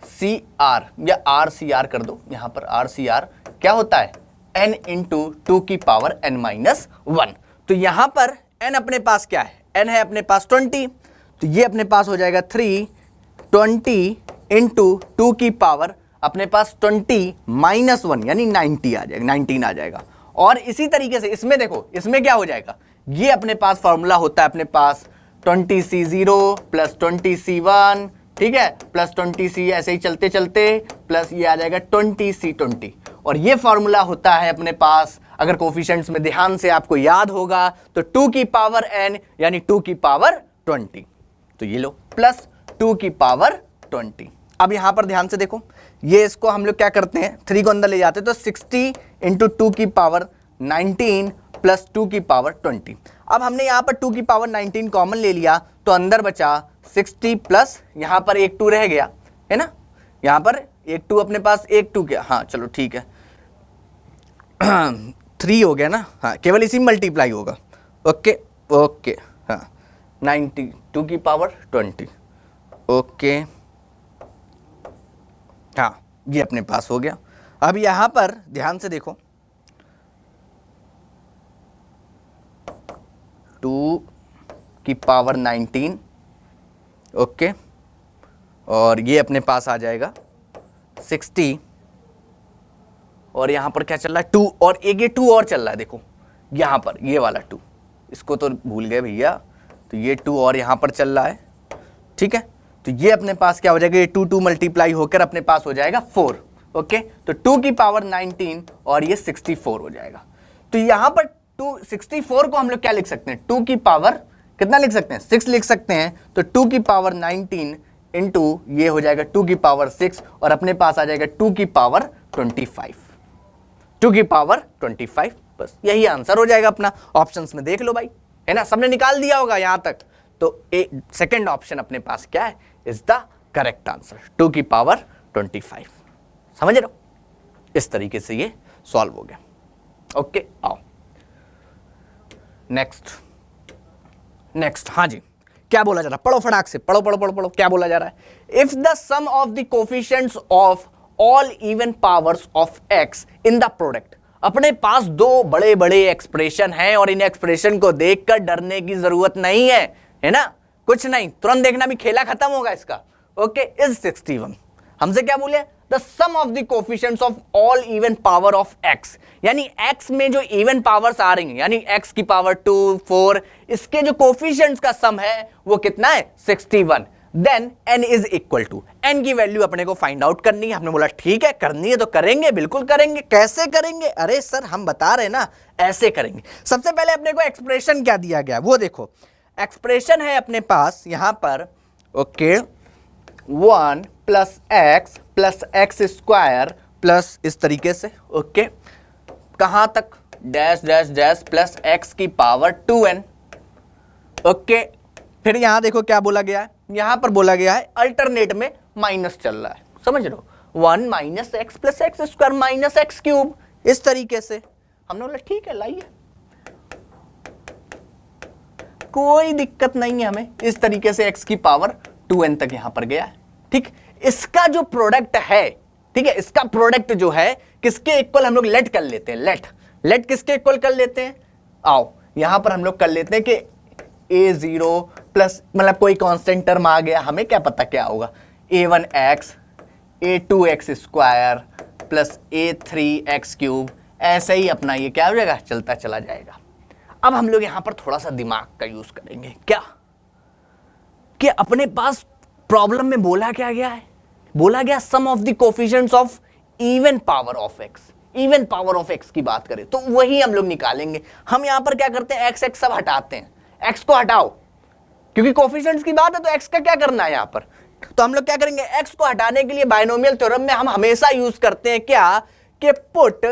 CR या RCR कर दो, यहां पर RCR क्या होता है, n इंटू 2 की पावर n माइनस 1। तो यहां पर n अपने पास क्या है, n है अपने पास 20, तो ये अपने पास हो जाएगा 320 इंटू 2 की पावर अपने पास 20 माइनस 1 यानी 90 आ जाएगा, 19 आ जाएगा। और इसी तरीके से इसमें देखो, इसमें क्या हो जाएगा, ये अपने पास फॉर्मूला होता है अपने पास 20C0 प्लस 20C1, ठीक है, प्लस 20C, ऐसे ही चलते चलते प्लस ये आ जाएगा 20C20। और ये फॉर्मूला होता है अपने पास, अगर कोफिशिएंट्स में ध्यान से आपको याद होगा तो 2 की पावर n यानी 2 की पावर 20, तो ये लो प्लस 2 की पावर 20। अब यहां पर ध्यान से देखो, ये इसको हम लोग क्या करते हैं, 3 को अंदर ले जाते हैं, तो 60 इंटू 2 की पावर 19 प्लस 2 की पावर 20। अब हमने यहां पर 2 की पावर 19 कॉमन ले लिया तो अंदर बचा 60 प्लस यहां पर एक 2 रह गया है ना, यहां पर एक 2 अपने पास, एक 2 क्या, हाँ चलो ठीक है 3 हो गया ना, हाँ केवल इसी मल्टीप्लाई होगा, ओके ओके, हाँ 92 की पावर 20, ओके, हाँ ये अपने पास हो गया। अब यहां पर ध्यान से देखो, 2 की पावर 19, ओके, और ये अपने पास आ जाएगा 60, और यहां पर क्या चल रहा है 2, और एक ये 2 और चल रहा है, देखो यहां पर ये वाला 2, इसको तो भूल गए भैया, तो ये 2 और यहां पर चल रहा है, ठीक है, तो ये अपने पास क्या हो जाएगा, ये 2 मल्टीप्लाई होकर अपने पास हो जाएगा 4, ओके, तो 2 की पावर 19 और ये 64 हो जाएगा। तो यहां पर 264 को हम लोग क्या लिख सकते हैं, 2 की पावर कितना लिख सकते हैं, 6 लिख सकते हैं, तो 2 की पावर 19 इंटू ये हो जाएगा 2 की पावर 6 और अपने पास आ जाएगा 2 की पावर 25, 2 की पावर 25, बस यही आंसर हो जाएगा अपना। ऑप्शंस में देख लो भाई, है ना, सबने निकाल दिया होगा यहां तक, तो सेकंड ऑप्शन अपने पास क्या है, इज द करेक्ट आंसर, 2 की पावर 25। समझ रहे हो, इस तरीके से ये सॉल्व हो गया। ओके आओ नेक्स्ट, हाँ जी, क्या बोला जा रहा है, पढ़ो फटाक से, पढ़ो पढ़ो पढ़ो पढ़ो, क्या बोला जा रहा है, if the sum of the coefficients of all even powers of x in the product. अपने पास दो बड़े बड़े एक्सप्रेशन हैं और इन एक्सप्रेशन को देखकर डरने की जरूरत नहीं है ना, कुछ नहीं, तुरंत देखना भी खेला खत्म होगा इसका, ओके, इज 61। हमसे क्या बोले, the sum of the coefficients of all even power of x, यानी x में जो इवन पावर्स आ रही हैं, यानी x की पावर 2, 4, इसके जो कोफिशिएंट्स का सम है वो कितना है, 61। Then n is equal to, n की वैल्यू अपने को फाइंड आउट करनी है। हमने बोला ठीक है, करनी है तो करेंगे, बिल्कुल करेंगे। कैसे करेंगे, अरे सर हम बता रहे ना, ऐसे करेंगे। सबसे पहले अपने को एक्सप्रेशन क्या दिया गया वो देखो, एक्सप्रेशन है अपने पास यहां पर, okay, 1 plus x square plus इस तरीके से, ओके, कहां तक, dash dash dash plus x की पावर 2n, ओके। फिर यहां देखो क्या बोला गया है, यहां पर बोला गया है अल्टरनेट में माइनस चल रहा है, समझ लो, 1 minus x plus x square minus x cube, इस तरीके से। हमने बोला ठीक है, लाइए, कोई दिक्कत नहीं है हमें, इस तरीके से x की पावर 2n तक यहां पर गया है, ठीक। इसका जो प्रोडक्ट है, ठीक है, इसका प्रोडक्ट जो है किसके इक्वल हम लोग लेट कर लेते हैं, लेट किसके इक्वल कर लेते हैं, आओ यहां पर हम लोग कर लेते हैं कि a0 प्लस मतलब कोई कांस्टेंट टर्म आ गया, हमें क्या पता क्या होगा, a1x a2x square plus a3x cube, ऐसे ही अपना ये क्या हो जाएगा, चलता चला जाएगा। अब हम लोग यहां पर थोड़ा सा दिमाग का यूज करेंगे, क्या कि अपने पास प्रॉब्लम में बोला क्या गया है, बोला गया sum of the coefficients of even power of x, even power of x की बात करें तो वही हम लोग निकालेंगे। हम यहां पर क्या करते हैं, एक्स एक्स सब हटाते हैं, एक्स को हटाओ क्योंकि कोफिशिएंट्स की बात है तो एक्स का क्या करना है यहां पर, तो हम लोग क्या करेंगे, एक्स को हटाने के लिए बाइनोमियल थ्योरम में हम हमेशा यूज करते हैं क्या, कि पुट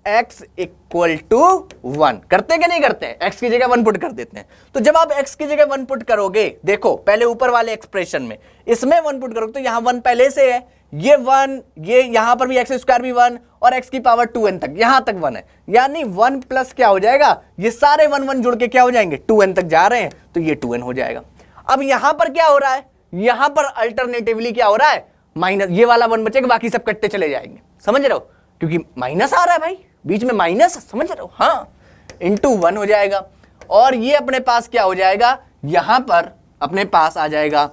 x इक्वल टू 1 करते हैं कि नहीं करते हैं, x की जगह 1 पुट कर देते हैं। तो जब आप x की जगह 1 पुट करोगे, देखो पहले ऊपर वाले एक्सप्रेशन में इसमें 1 पुट करोगे तो यहां 1 पहले से है, ये 1, ये यहां पर भी एक्स स्क्वायर भी 1 और x की पावर 2n तक यहां तक 1 है, यानी 1 प्लस क्या हो जाएगा, ये सारे 1 1 जुड़ के क्या हो जाएंगे, 2n तक जा रहे हैं तो ये 2n हो जाएगा। अब यहां पर क्या हो रहा है, यहां पर अल्टरनेटिवली क्या हो रहा है, माइनस, ये वाला 1 बचेगा, बाकी सब कटते चले जाएंगे, समझ रहे हो, क्योंकि माइनस आ रहा है भाई बीच में, माइनस, समझ रहे हो, हाँ, इंटू 1 हो जाएगा। और ये अपने पास क्या हो जाएगा, यहां पर अपने पास आ जाएगा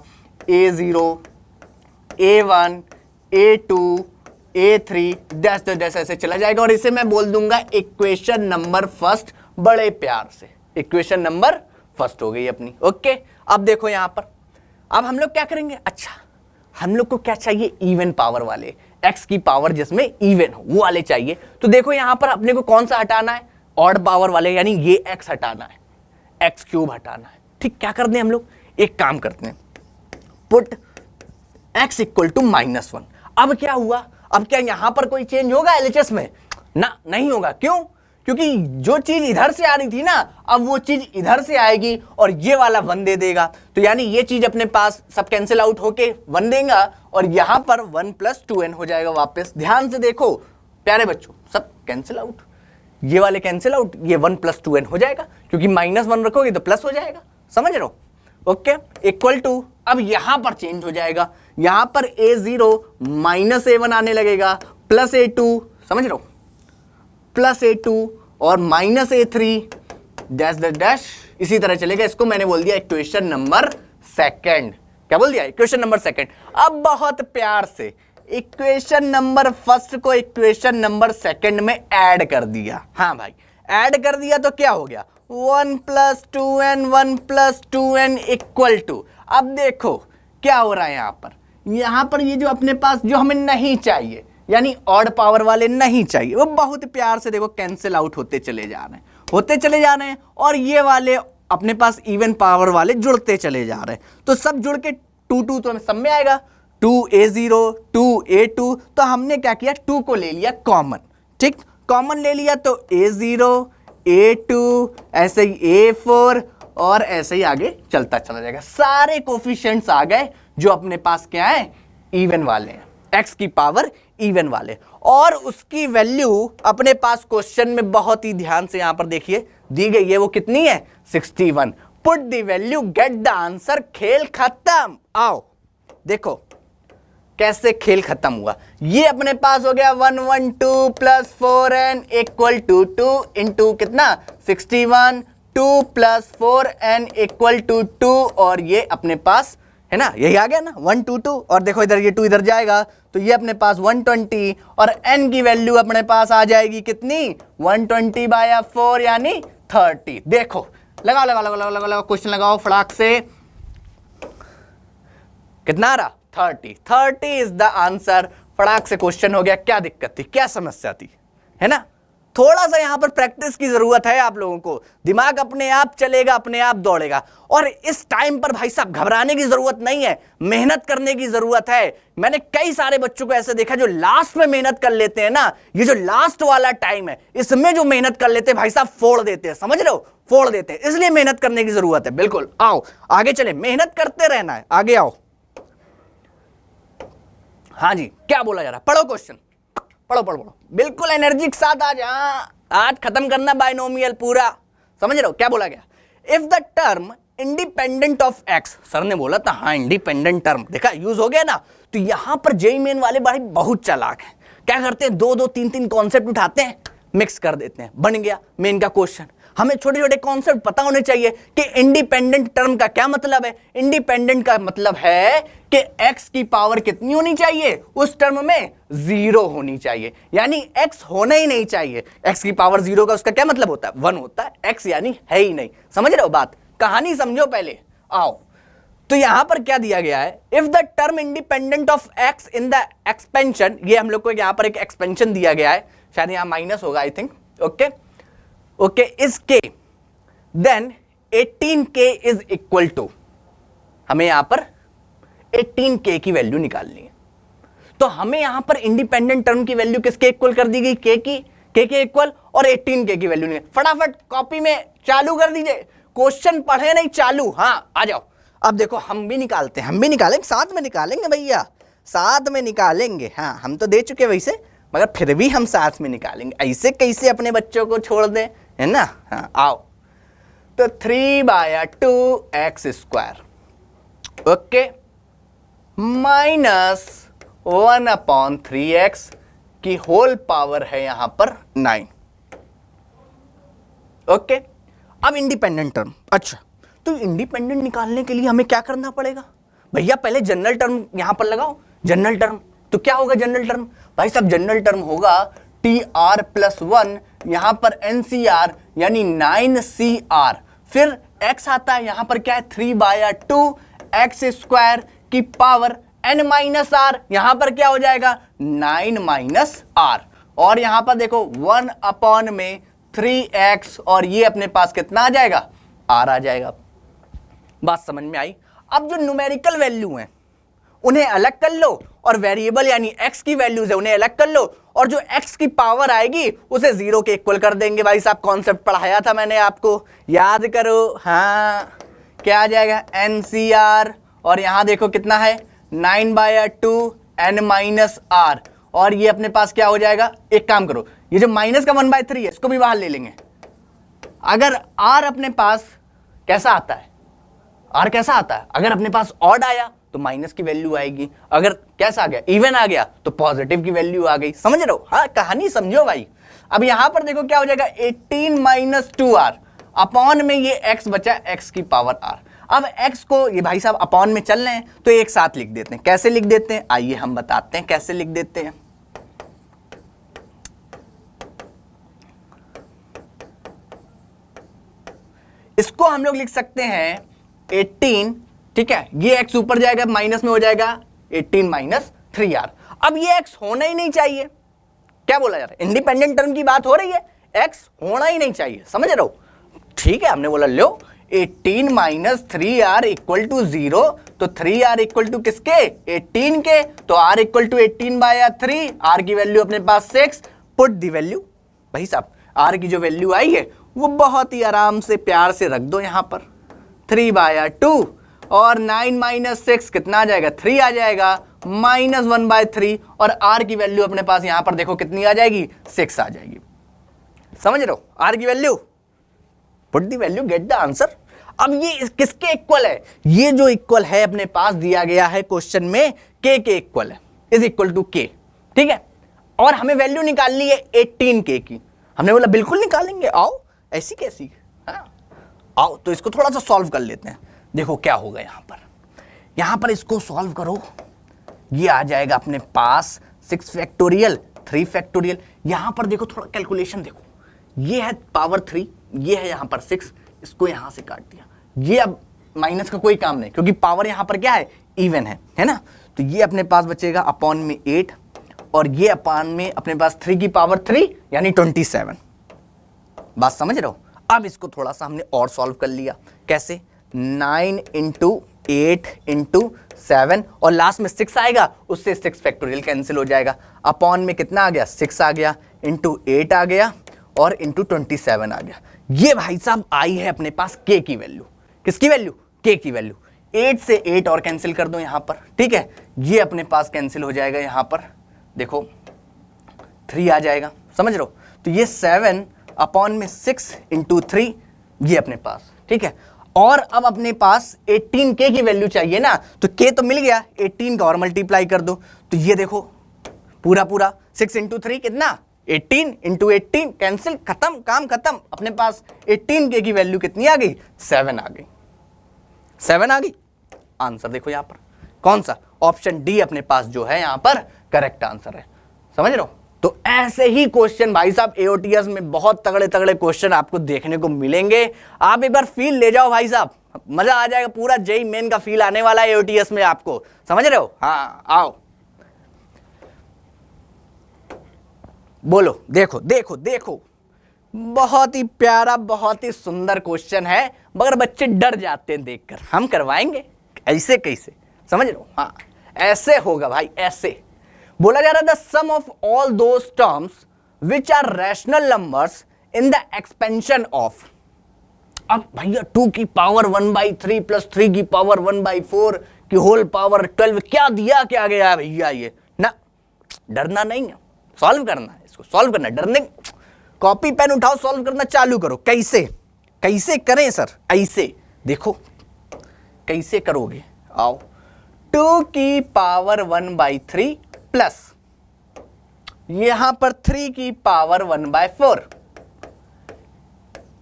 a0 a1 a2 a3 dash dash ऐसे चला जाएगा, और इसे मैं बोल दूंगा इक्वेशन नंबर फर्स्ट, बड़े प्यार से इक्वेशन नंबर फर्स्ट हो गई अपनी। ओके, अब देखो यहां पर, अब हम लोग क्या करेंगे, अच्छा हम लोग को क्या चाहिए, इवन पावर वाले, x की पावर जिसमें इवन हो वो वाले चाहिए। तो देखो यहां पर अपने को कौन सा हटाना है, ऑड पावर वाले, यानी ये x हटाना है, x क्यूब हटाना है। ठीक, क्या करते हैं हम लोग, एक काम करते हैं, पुट x इक्वल टू -1। अब क्या हुआ, अब क्या यहां पर कोई चेंज होगा एलएचएस में, ना नहीं होगा, क्यों, क्योंकि जो चीज इधर से आ रही थी ना, अब वो चीज इधर से आएगी और ये वाला 1 दे देगा, तो यानी ये चीज अपने पास सब कैंसिल आउट होके 1 देगा, और यहां पर 1 + 2n हो जाएगा वापस। ध्यान से देखो प्यारे बच्चों, सब कैंसिल आउट, ये वाले कैंसिल आउट, ये 1 + 2n हो जाएगा, क्योंकि -1 रखोगे तो प्लस हो जाएगा, समझ रहे हो। ओके, इक्वल टू, अब यहां पर चेंज हो जाएगा, यहां पर a0 -a1 आने लगेगा, प्लस a2, समझ रहे हो, प्लस a2 और -a3 डैश डैश इसी तरह चलेगा। इसको मैंने बोल दिया इक्वेशन नंबर सेकंड, क्या बोल दिया, इक्वेशन नंबर सेकंड। अब बहुत प्यार से इक्वेशन नंबर फर्स्ट को इक्वेशन नंबर सेकंड में ऐड कर दिया, हाँ भाई ऐड कर दिया, तो क्या हो गया, 1 + 2n 1 + 2n इक्वल टू, अब देखो क्या हो रहा है यहां पर ये जो अपने पास जो हमें नहीं चाहिए, यानी ऑड पावर वाले नहीं चाहिए, वो बहुत प्यार से देखो कैंसिल आउट होते चले जा रहे हैं, होते चले जा रहे हैं, और ये वाले अपने पास इवन पावर वाले जुड़ते चले जा रहे हैं, तो सब जुड़ के 2 2 तो सब में आएगा, 2a0 2a2, तो हमने क्या किया, 2 को ले लिया कॉमन, ठीक, कॉमन ले लिया तो a0 a2 ऐसे ही a4 और ऐसे ही आगे चलता चला जाएगा, सारे कोफिशिएंट्स आ गए जो अपने पास क्या है, इवन वाले हैं, x की पावर इवन वाले, और उसकी वैल्यू अपने पास क्वेश्चन में बहुत ही ध्यान से यहां पर देखिए दी गई है, वो कितनी है, 61। Put the value get the answer, खेल खत्म। आओ देखो कैसे खेल खत्म हुआ, ये अपने पास हो गया 112 + 4n इक्वल टू 2 इंटू कितना 61, 2 + 4n इक्वल टू 2, और ये अपने पास है ना, यही आ गया ना 122, और देखो इधर ये 2 इधर जाएगा तो ये अपने पास 120, और n की वैल्यू अपने पास आ जाएगी कितनी, 120/4 यानी 30। देखो लगाओ लगाओ लगाओ लगाओ लगाओ, क्वेश्चन लगाओ फटाक से, कितना आ रहा, 30 इज द आंसर। फटाक से क्वेश्चन हो गया, क्या दिक्कत थी, क्या समस्या थी, है ना। थोड़ा सा यहां पर प्रैक्टिस की जरूरत है आप लोगों को, दिमाग अपने आप चलेगा, अपने आप दौड़ेगा, और इस टाइम पर भाई साहब घबराने की जरूरत नहीं है, मेहनत करने की जरूरत है। मैंने कई सारे बच्चों को ऐसे देखा जो लास्ट में मेहनत कर लेते हैं ना, ये जो लास्ट वाला टाइम है इसमें जो मेहनत कर लेते हैं भाई साहब फोड़ देते हैं, समझ रहे हो, फोड़ देते हैं, इसलिए मेहनत करने की जरूरत है। बिल्कुल, आओ आगे चले, मेहनत करते रहना है, आगे आओ। हाँ जी, क्या बोला जा रहा, पढ़ो क्वेश्चन, पढ़ो पढ़ो पढ़ो, बिल्कुल एनर्जी के साथ आज, आज खत्म करना बाइनोमियल पूरा, समझ रहे हो क्या बोला गया। If the term independent of x, sir ने बोला था, हाँ इंडिपेंडेंट टर्म देखा यूज हो गया ना, तो यहां पर जेई मेन वाले भाई बहुत चालाक हैं, क्या करते हैं, 2 2 3 3 कॉन्सेप्ट उठाते हैं, मिक्स कर देते हैं, बन गया मेन का क्वेश्चन। हमें छोटे छोटे कॉन्सेप्ट पता होने चाहिए कि इंडिपेंडेंट टर्म का क्या मतलब है। इंडिपेंडेंट का मतलब है कि x की पावर कितनी होनी चाहिए उस टर्म में, 0 होनी चाहिए, यानी x होना ही नहीं चाहिए। x की पावर 0 का उसका क्या मतलब होता है, 1 होता है, x यानी है ही नहीं। समझ रहे हो बात, कहानी समझो पहले। आओ, तो यहां पर क्या दिया गया है, if the term independent of x in the expansion, ये हम लोग को यहां पर एक एक्सपेंशन दिया गया है, शायद यहां माइनस होगा I think, okay okay, is k, then 18k is equal to, हमें यहां पर 18k की वैल्यू निकालनी है। तो हमें यहां पर इंडिपेंडेंट टर्म की वैल्यू किसके इक्वल कर दी गई, k की, k के इक्वल, और 18k की वैल्यू निकाल। फटाफट कॉपी में चालू कर दीजिए, क्वेश्चन पढ़े नहीं चालू। हाँ आ जाओ, अब देखो हम भी निकालते हैं, हम भी निकालेंगे, साथ में निकालेंगे भैया, साथ में निकालेंगे। हाँ हम तो दे चुके वैसे, मगर फिर भी हम साथ में निकालेंगे, ऐसे कैसे अपने बच्चों को छोड़ दें, है ना। हाँ आओ, तो 3/2x², ओके, माइनस 1/3x की होल पावर है यहां पर 9, ओके। अब इंडिपेंडेंट टर्म, अच्छा तो इंडिपेंडेंट निकालने के लिए हमें क्या करना पड़ेगा भैया, पहले जनरल टर्म यहां पर लगाओ, जनरल टर्म। तो क्या होगा जनरल टर्म भाई साहब, जनरल टर्म होगा TR+1, यहां पर NCR यानी 9CR, फिर x आता है यहां पर क्या है 3/2x² की पावर n-r, यहां पर क्या हो जाएगा 9 - r, और यहां पर देखो 1/3x, और ये अपने पास कितना आ जाएगा, r आ जाएगा। बात समझ में आई। अब जो न्यूमेरिकल वैल्यू हैं उन्हें अलग कर लो, और वेरिएबल यानी x की वैल्यूज है उन्हें अलग कर लो, और जो x की पावर आएगी उसे 0 के इक्वल कर देंगे। भाई साहब कॉन्सेप्ट पढ़ाया था मैंने आपको, याद करो। हाँ क्या आ जाएगा NCR, और यहां देखो कितना है 9/2 n-r, और ये अपने पास क्या हो जाएगा, एक काम करो, ये जो माइनस का 1/3 है इसको भी बाहर ले लेंगे। अगर r अपने पास कैसा आता है, r कैसा आता है, अगर अपने पास ऑड आया तो माइनस की वैल्यू आएगी, अगर कैसा आ गया इवन आ गया तो पॉजिटिव की वैल्यू आ गई। समझ रहे हो, हाँ कहानी समझो भाई। अब यहां पर देखो क्या हो जाएगा 18 - 2r, अपॉन में ये x बचा x की पावर r। अब x को ये भाई साहब अपॉन में चल रहे हैं तो एक साथ लिख देते हैं। कैसे लिख देते हैं आइए हम बताते हैं कैसे लिख देते हैं। इसको हम लोग लिख सकते हैं 18, ठीक है, ये x ऊपर जाएगा माइनस में हो जाएगा 18 - 3r। अब ये x होना ही नहीं चाहिए, क्या बोला जा रहा है, इंडिपेंडेंट टर्म की बात हो रही है, x होना ही नहीं चाहिए, समझ रहे हो। ठीक है, हमने बोला लो 18 - 3r = 0, तो 3r = किसके 18 के, तो r = 18/3, r की वैल्यू अपने पास 6, पुट दी वैल्यू। भाई साहब r की जो वैल्यू आई है वो बहुत ही आराम से प्यार से रख दो यहां पर, 3/2, और 9 - 6 कितना आ जाएगा 3 आ जाएगा, -1/3, और r की वैल्यू अपने पास यहां पर देखो कितनी आ जाएगी 6 आ जाएगी। समझ रहे हो, r की value, put the value, get the answer. अब ये किसके इक्वल है, ये जो इक्वल है अपने पास दिया गया है क्वेश्चन में k के इक्वल है, इज इक्वल टू k, ठीक है। और हमें वैल्यू निकालनी है 18k की, हमने बोला बिल्कुल निकालेंगे, आओ ऐसी कैसी, हाँ आओ। तो इसको थोड़ा सा सॉल्व कर लेते हैं। देखो क्या होगा यहां पर इसको सॉल्व करो, ये आ जाएगा अपने पास 6 फैक्टोरियल 3 फैक्टोरियल। यहां पर देखो थोड़ा कैलकुलेशन देखो, ये है पावर 3, ये है यहां पर 6, इसको यहां से काट दिया, ये अब माइनस का कोई काम नहीं क्योंकि पावर यहां पर क्या है इवन है ना। तो ये अपने पास बचेगा अपॉन में 8, और ये अपॉन में अपने पास 3 की पावर 3 यानी 27। बात समझ रहे हो। अब इसको थोड़ा सा हमने और सॉल्व कर लिया, कैसे 9 × 8 × 7, और लास्ट में 6 आएगा, उससे 6 फैक्टोरियल कैंसिल हो जाएगा। अपॉन में कितना आ गया 6 आ गया, इंटू 8 आ गया, और इंटू 27 आ गया। ये भाई साहब आई है अपने पास k की वैल्यू, किसकी वैल्यू k की वैल्यू। 8 से 8 और कैंसिल कर दो यहां पर, ठीक है, ये अपने पास कैंसिल हो जाएगा, यहां पर देखो 3 आ जाएगा, समझ रहे हो। तो ये 7 अपॉन में 6 × 3, ये अपने पास, ठीक है। और अब अपने पास 18k की वैल्यू चाहिए ना, तो k तो मिल गया, 18 का और मल्टीप्लाई कर दो, तो ये देखो पूरा 6 × 3 कितना 18 इंटू 18 कैंसिल, खत्म, काम खत्म। अपने पास 18k की वैल्यू कितनी आ गई? 7 आ गई। 7 आ गई। आंसर देखो यहां पर कौन सा, ऑप्शन डी अपने पास जो है यहां पर करेक्ट आंसर है। समझ रहे हो? तो ऐसे ही क्वेश्चन भाई साहब एओटीएस में बहुत तगड़े तगड़े क्वेश्चन आपको देखने को मिलेंगे। आप एक बार फील ले जाओ भाई साहब, मजा आ जाएगा, पूरा जेई मेन का फील आने वाला है एओटीएस में आपको। समझ रहे हो? हाँ आओ बोलो, देखो देखो देखो, बहुत ही प्यारा बहुत ही सुंदर क्वेश्चन है, मगर बच्चे डर जाते हैं देखकर। हम करवाएंगे, ऐसे कैसे? समझ रहे हो? हाँ ऐसे होगा भाई, ऐसे बोला जा रहा है the sum of all those terms which are rational numbers in the expansion of. अब भैया 2 की पावर 1/3 प्लस 3 की पावर 1/4 की होल पावर 12 क्या दिया क्या गया भैया? ये ना, डरना नहीं है, सॉल्व करना है, इसको सॉल्व करना है, डरने। कॉपी पेन उठाओ, सॉल्व करना चालू करो। कैसे कैसे करें सर? ऐसे देखो कैसे करोगे। आओ 2 की पावर 1/3 प्लस यहां पर 3 की पावर 1/4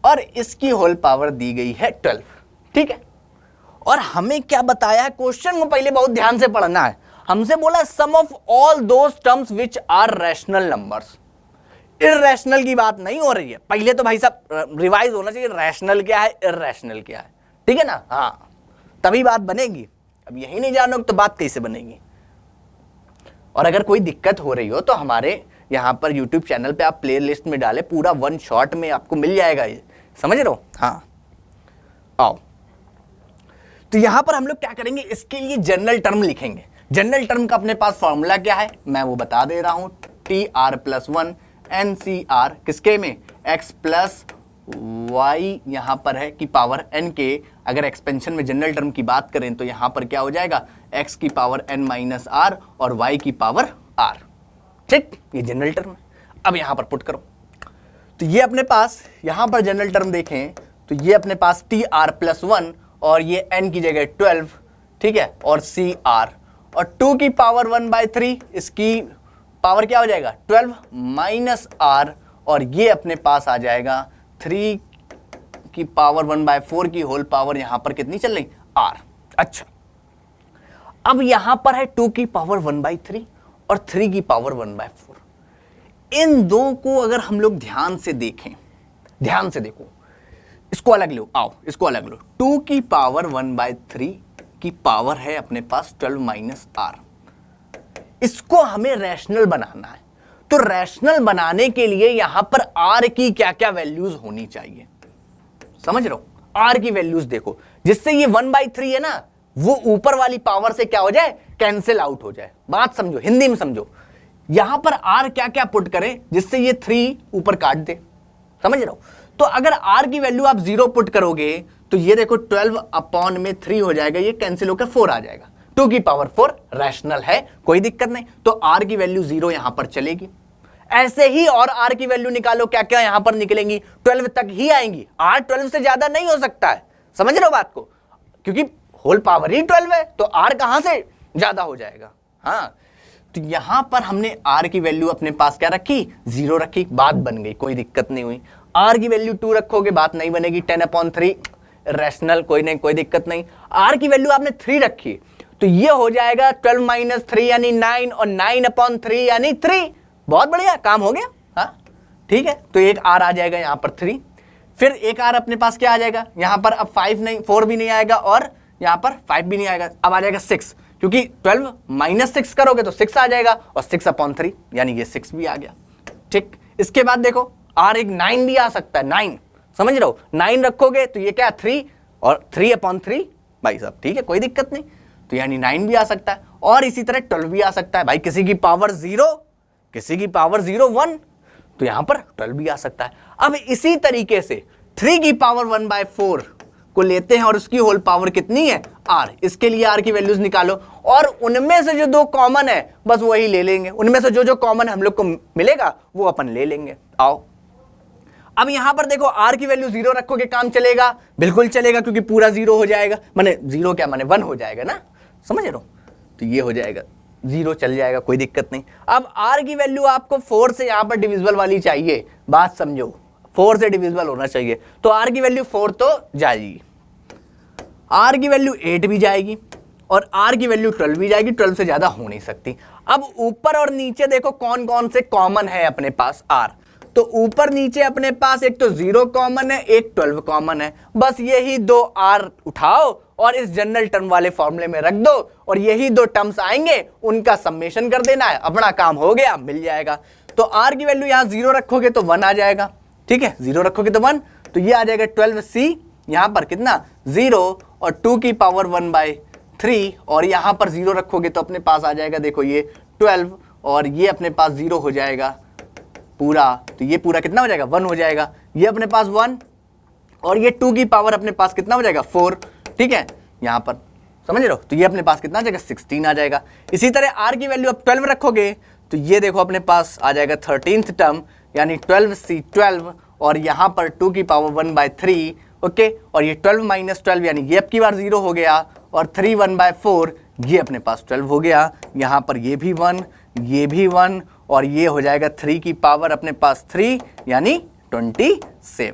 और इसकी होल पावर दी गई है 12। ठीक है, और हमें क्या बताया? क्वेश्चन को पहले बहुत ध्यान से पढ़ना है। हमसे बोला sum of all those terms which are rational numbers. Irrational की बात नहीं हो रही है। पहले तो भाई साहब रिवाइज होना चाहिए, रैशनल क्या है, इररेशनल क्या है। ठीक है ना? हाँ, तभी बात बनेगी। अब यही नहीं जानोगे तो बात कैसे बनेगी? और अगर कोई दिक्कत हो रही हो तो हमारे यहाँ पर YouTube चैनल पे आप प्ले लिस्ट में डालें, पूरा 1 शॉट में आपको मिल जाएगा ये। समझ रहे हो? हाँ आओ, तो यहां पर हम लोग क्या करेंगे, इसके लिए जनरल टर्म लिखेंगे। जनरल टर्म का अपने पास फॉर्मूला क्या है मैं वो बता दे रहा हूं, TR+1 NCR किसके में, x प्लस वाई यहां पर है कि पावर n के। अगर एक्सपेंशन में जनरल टर्म की बात करें तो यहां पर क्या हो जाएगा, x की पावर n माइनस आर और y की पावर r। ठीक, ये जनरल टर्म है। अब यहां पर पुट करो, तो ये अपने पास यहां पर जनरल टर्म देखें तो ये अपने पास TR+1 और ये n की जगह 12, ठीक है, और CR और 2 की पावर 1/3, इसकी पावर क्या हो जाएगा 12 माइनस R, और ये अपने पास आ जाएगा 3 की पावर 1/4 की होल पावर यहां पर कितनी चल रही R। अच्छा, अब यहां पर है 2 की पावर 1/3 और 3 की पावर 1/4। इन दो को अगर हम लोग ध्यान से देखें, ध्यान से देखो, इसको अलग लो, आओ इसको अलग लो। 2 की पावर 1/3 की पावर है अपने पास 12 माइनस R। इसको हमें रैशनल बनाना है, तो रैशनल बनाने के लिए यहां पर R की क्या क्या वैल्यूज होनी चाहिए, समझ रहे हो? R की वैल्यूज देखो, जिससे ये 1/3 है ना, वो ऊपर वाली पावर से क्या हो जाए, कैंसिल आउट हो जाए। बात समझो, हिंदी में समझो। यहां पर R क्या क्या पुट करें जिससे ये 3 ऊपर काट दे, समझ रहे हो? तो अगर R की वैल्यू आप 0 पुट करोगे तो ये देखो 12/3 हो जाएगा, ये कैंसिल होकर 4 आ जाएगा। 2 की पावर 4 रैशनल है, कोई दिक्कत नहीं, तो R की वैल्यू 0 यहां पर चलेगी। ऐसे ही और R की वैल्यू निकालो, क्या क्या यहां पर निकलेंगी, 12 तक ही आएंगी। R 12 से ज्यादा नहीं हो सकता है, समझ रहे हो बात को? क्योंकि होल पावर ही 12 है, तो R कहां से ज्यादा हो जाएगा। हाँ, तो यहां पर हमने R की वैल्यू अपने पास क्या रखी, 0 रखी, बात बन गई, कोई दिक्कत नहीं हुई। R की वैल्यू 2 रखोगे बात नहीं बनेगी, 10/3 रैशनल, कोई नहीं, कोई दिक्कत नहीं। R की वैल्यू आपने 3 रखी, तो ये हो जाएगा 12 माइनस 3 यानी 9 और 9/3 यानी 3। बहुत बढ़िया, काम हो गया। हाँ ठीक है, तो एक R आ जाएगा यहाँ पर 3, फिर एक R अपने पास क्या आ जाएगा, यहाँ पर अब 5 नहीं, 4 भी नहीं आएगा और यहाँ पर 5 भी नहीं आएगा, अब आ जाएगा 6, क्योंकि 12 माइनस 6 करोगे तो 6 आ जाएगा और 6/3 यानी ये 6 भी आ गया। ठीक, इसके बाद देखो R एक 9 भी आ सकता है, 9, समझ रहे हो? 9 रखोगे तो ये क्या 3 और 3/3 भाई साहब, ठीक है, कोई दिक्कत नहीं, तो यानी 9 भी आ सकता है, और इसी तरह 12 भी आ सकता है भाई, किसी की पावर 0, किसी की पावर 0 1, तो यहां पर 12 भी आ सकता है। अब इसी तरीके से 3 की पावर 1/4 को लेते हैं और उसकी होल पावर कितनी है R, इसके लिए R की वैल्यूज निकालो, और उनमें से जो 2 कॉमन है बस वही ले लेंगे, उनमें से जो जो कॉमन हम लोग को मिलेगा वो अपन ले लेंगे। आओ, अब यहां पर देखो R की वैल्यू 0 रखोगे काम चलेगा, बिल्कुल चलेगा, क्योंकि पूरा 0 हो जाएगा, माने 0 क्या माने 1 हो जाएगा ना, समझ रहे हो? तो ये हो जाएगा 0 चल जाएगा, कोई दिक्कत नहीं। अब r की वैल्यू आपको 4 से यहाँ पर डिविजिबल वाली चाहिए, बात समझो, 4 से डिविजिबल होना चाहिए, तो r की वैल्यू 4 तो जाएगी, r की वैल्यू 8 भी जाएगी और r की वैल्यू 12 भी जाएगी, 12 से ज्यादा हो नहीं सकती। अब ऊपर और नीचे देखो कौन कौन से कॉमन है अपने पास r, तो ऊपर नीचे अपने पास एक तो 0 कॉमन है, एक 12 कॉमन है, बस यही दो r उठाओ और इस जनरल टर्म वाले फॉर्मूले में रख दो और यही दो टर्म्स आएंगे, उनका समेशन कर देना है, अपना काम हो गया, मिल जाएगा। तो r की वैल्यू यहाँ 0 रखोगे तो 1 आ जाएगा, ठीक है, 0 रखोगे तो 1, तो ये आ जाएगा 12c, यहाँ पर कितना 0 और 2 की पावर 1/3, और यहाँ पर 0 रखोगे तो अपने पास आ जाएगा, देखो ये 12 और ये अपने पास 0 हो जाएगा पूरा, तो ये पूरा कितना हो जाएगा 1 हो जाएगा, ये अपने पास 1 और ये 2 की पावर अपने पास कितना हो जाएगा 4, ठीक है, यहाँ पर समझ रहे हो, तो ये अपने पास कितना आ जाएगा 16 आ जाएगा। इसी तरह r की वैल्यू अब 12 रखोगे तो ये देखो अपने पास आ जाएगा 13th टर्म यानी 12c 12 और यहाँ पर 2 की पावर 1/3, ओके, और ये 12 माइनस 12 यानी ये अब की बार 0 हो गया और 3 1/4 ये अपने पास 12 हो गया, यहाँ पर ये भी 1, ये भी 1 और ये हो जाएगा 3 की पावर अपने पास 3 यानी 27।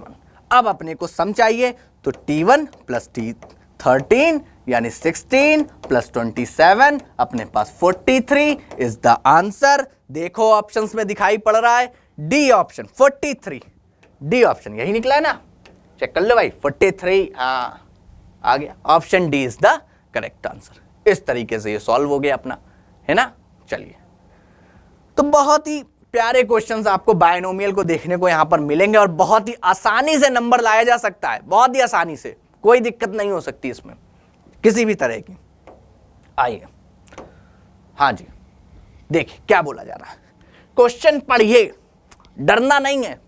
अब अपने को सम चाहिए तो t1 प्लस t13 यानी 16 प्लस 27 अपने पास 43 इज द आंसर। देखो ऑप्शंस में दिखाई पड़ रहा है डी ऑप्शन 43, डी ऑप्शन यही निकला है ना, चेक कर लो भाई 43, हाँ आ गया, option D is the correct answer. इस तरीके से ये सॉल्व हो गया अपना, है ना। चलिए, तो बहुत ही प्यारे क्वेश्चंस आपको बायनोमियल को देखने को यहां पर मिलेंगे और बहुत ही आसानी से नंबर लाया जा सकता है, बहुत ही आसानी से, कोई दिक्कत नहीं हो सकती इसमें किसी भी तरह की। आइए, हाँ जी, देखिए क्या बोला जा रहा है, क्वेश्चन पढ़िए, डरना नहीं है।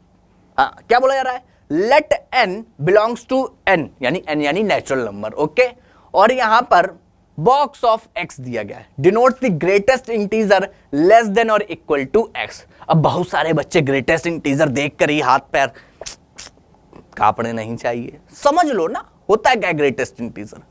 हाँ, क्या बोला जा रहा है, let n belongs to n यानी n यानी नेचुरल नंबर, ओके, और यहां पर बॉक्स ऑफ x दिया गया है, denotes the greatest integer less than और इक्वल टू x। अब बहुत सारे बच्चे ग्रेटेस्ट इंटीजर देखकर ही हाथ पैर कांपने नहीं चाहिए, समझ लो ना होता है क्या ग्रेटेस्ट इंटीजर,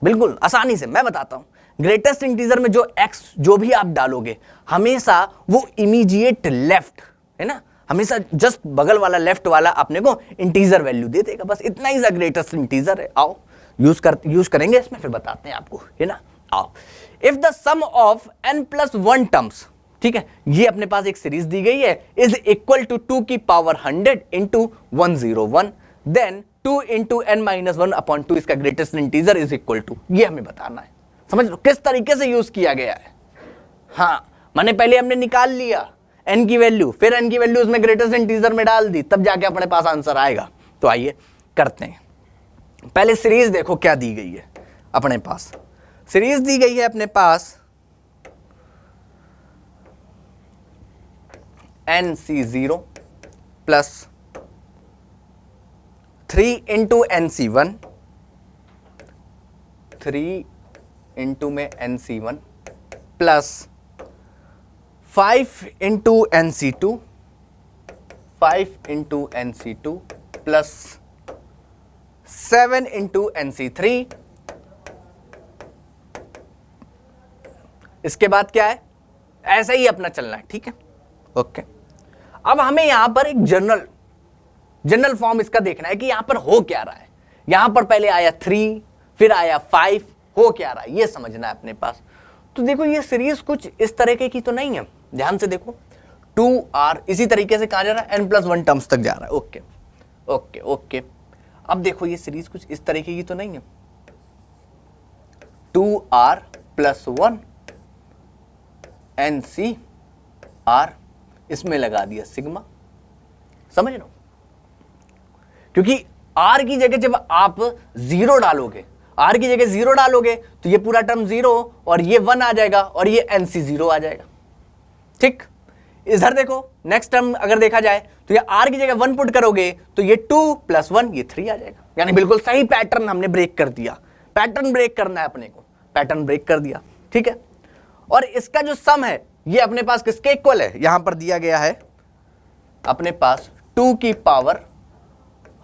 बिल्कुल आसानी से मैं बताता हूं। ग्रेटेस्ट इंटीजर में जो x जो भी आप डालोगे हमेशा वो इमीडिएट लेफ्ट, है ना, हमेशा जस्ट बगल वाला लेफ्ट वाला अपने को इंटीजर वैल्यू दे देगा, बस इतना ही सा ग्रेटेस्ट इंटीजर है। आओ यूज करेंगे इसमें, फिर बताते हैं आपको, है ना। आओ, if the sum of n+1 terms, ठीक है, ये अपने पास एक सीरीज दी गई है, इज इक्वल टू 2 की power 100 into 101, then 2 into n-1/2 इसका greatest integer is equal to, ये हमें बताना है। समझ लो किस तरीके से यूज किया गया है। हाँ, मैंने पहले हमने निकाल लिया n की वैल्यू, फिर n की वैल्यू उसमें ग्रेटेस्ट इंटीजर में डाल दी, तब जाके अपने पास आंसर आएगा। तो आइए करते हैं, पहले सीरीज देखो क्या दी गई है अपने पास, सीरीज दी गई है अपने पास nc0 plus 3 into nc1, 3 into में nc1 plus 5 into nc2, 5 into nc2 plus 7 into nc3, इसके बाद क्या है, ऐसे ही अपना चलना है, ठीक है, ओके। अब हमें यहां पर एक जनरल फॉर्म इसका देखना है कि यहां पर हो क्या रहा है। यहां पर पहले आया 3, फिर आया 5, हो क्या रहा है ये समझना है अपने पास। तो देखो ये सीरीज कुछ इस तरीके की तो नहीं है, ध्यान से देखो 2r इसी तरीके से कहां जा रहा है, n+1 टर्म्स तक जा रहा है, ओके ओके ओके। अब देखो ये सीरीज कुछ इस तरीके की तो नहीं है, 2r प्लस 1 nc(r) इसमें लगा दिया सिग्मा, समझ लो, क्योंकि r की जगह जब आप 0 डालोगे, r की जगह 0 डालोगे तो ये पूरा टर्म 0 और ये 1 आ जाएगा और ये nc0 आ जाएगा, ठीक। इधर देखो नेक्स्ट टर्म अगर देखा जाए तो ये r की जगह 1 पुट करोगे तो ये 2 + 1 ये 3 आ जाएगा, यानी बिल्कुल सही पैटर्न हमने ब्रेक कर दिया। पैटर्न ब्रेक करना है अपने को, पैटर्न ब्रेक कर दिया, ठीक है। और इसका जो सम है ये अपने पास किसके इक्वल है, यहां पर दिया गया है अपने पास 2 की पावर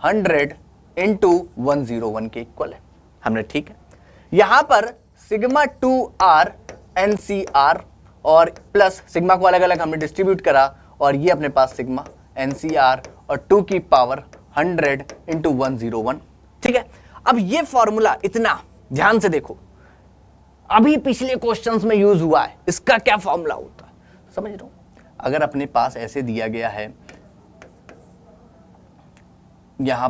100 इंटू 101 के इक्वल है हमने, ठीक है। यहां पर सिग्मा 2r nc(r) और प्लस सिग्मा को अलग अलग हमने डिस्ट्रीब्यूट करा और ये अपने पास सिग्मा NCR और 2 की पावर 100 इंटू 101। ठीक है, अब ये फॉर्मूला इतना ध्यान से देखो, अभी पिछले क्वेश्चंस में यूज हुआ है, इसका क्या फॉर्मूला होता है समझ रहे हो। अगर अपने पास ऐसे दिया गया है, यहां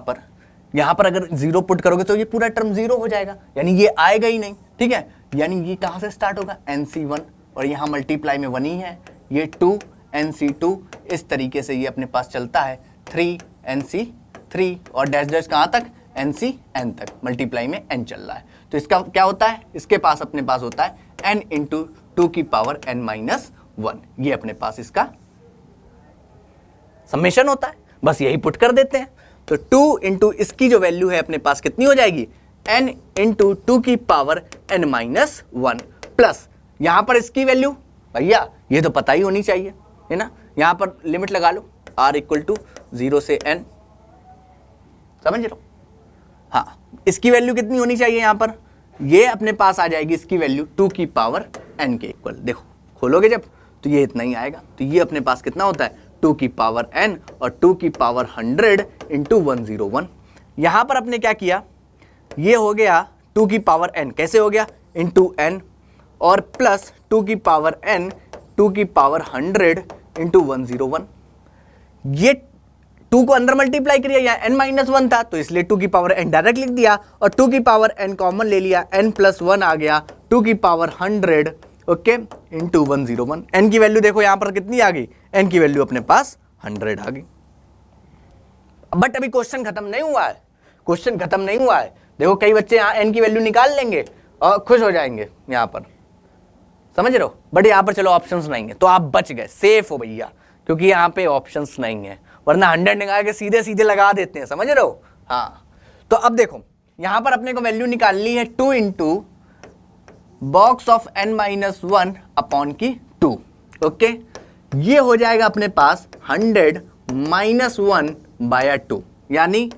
पर अगर 0 पुट करोगे तो ये पूरा टर्म 0 हो जाएगा, यानी ये आएगा ही नहीं। ठीक है, यानी ये कहां से स्टार्ट होगा, NC1 और यहां मल्टीप्लाई में 1 ही है, ये 2 NC2, इस तरीके से ये अपने पास चलता है 3 NC3 और डैश डैश कहां तक, NCN तक, मल्टीप्लाई में n चल रहा है। तो इसका क्या होता है, इसके पास अपने पास होता है n इंटू 2 की पावर n-1, ये अपने पास इसका समेशन होता है, बस यही पुट कर देते हैं। तो 2 इंटू इसकी जो वैल्यू है अपने पास कितनी हो जाएगी, n इंटू 2 की पावर n-1 प्लस यहां पर इसकी वैल्यू, भैया ये तो पता ही होनी चाहिए है ना, यहां पर लिमिट लगा लो r इक्वल टू 0 से n, समझ रहे हो। हाँ, इसकी वैल्यू कितनी होनी चाहिए, यहां पर ये अपने पास आ जाएगी इसकी वैल्यू 2 की पावर n के इक्वल। देखो खोलोगे जब तो ये इतना ही आएगा, तो ये अपने पास कितना होता है 2 की पावर n और 2 की पावर 100 इंटू 101। यहां पर अपने क्या किया, ये हो गया 2 की पावर n, कैसे हो गया, इंटू n और प्लस 2 की पावर n 2 की पावर 100 इंटू 101। ये 2 को अंदर मल्टीप्लाई करिए, यहाँ n-1 था तो इसलिए 2 की पावर n डायरेक्ट लिख दिया और 2 की पावर n कॉमन ले लिया, n+1 आ गया 2 की पावर 100 ओके इंटू 101। n की वैल्यू देखो यहां पर कितनी आ गई, n की वैल्यू अपने पास 100 आ गई। बट अभी क्वेश्चन खत्म नहीं हुआ है, क्वेश्चन खत्म नहीं हुआ है। देखो कई बच्चे यहाँ n की वैल्यू निकाल लेंगे और खुश हो जाएंगे यहाँ पर, समझ रहे हो, बट यहाँ पर चलो ऑप्शंस नहीं है तो आप बच गए, सेफ हो भैया, क्योंकि यहाँ पे ऑप्शंस नहीं है, वरना 100 निकाल के सीधे सीधे लगा देते हैं, समझ रहे हो। हाँ, तो अब देखो यहाँ पर अपने को वैल्यू निकालनी है 2 into box of n-1 upon की 2, ओके। ये हो जाएगा अपने पास 100 - 1 बाया 2, यानी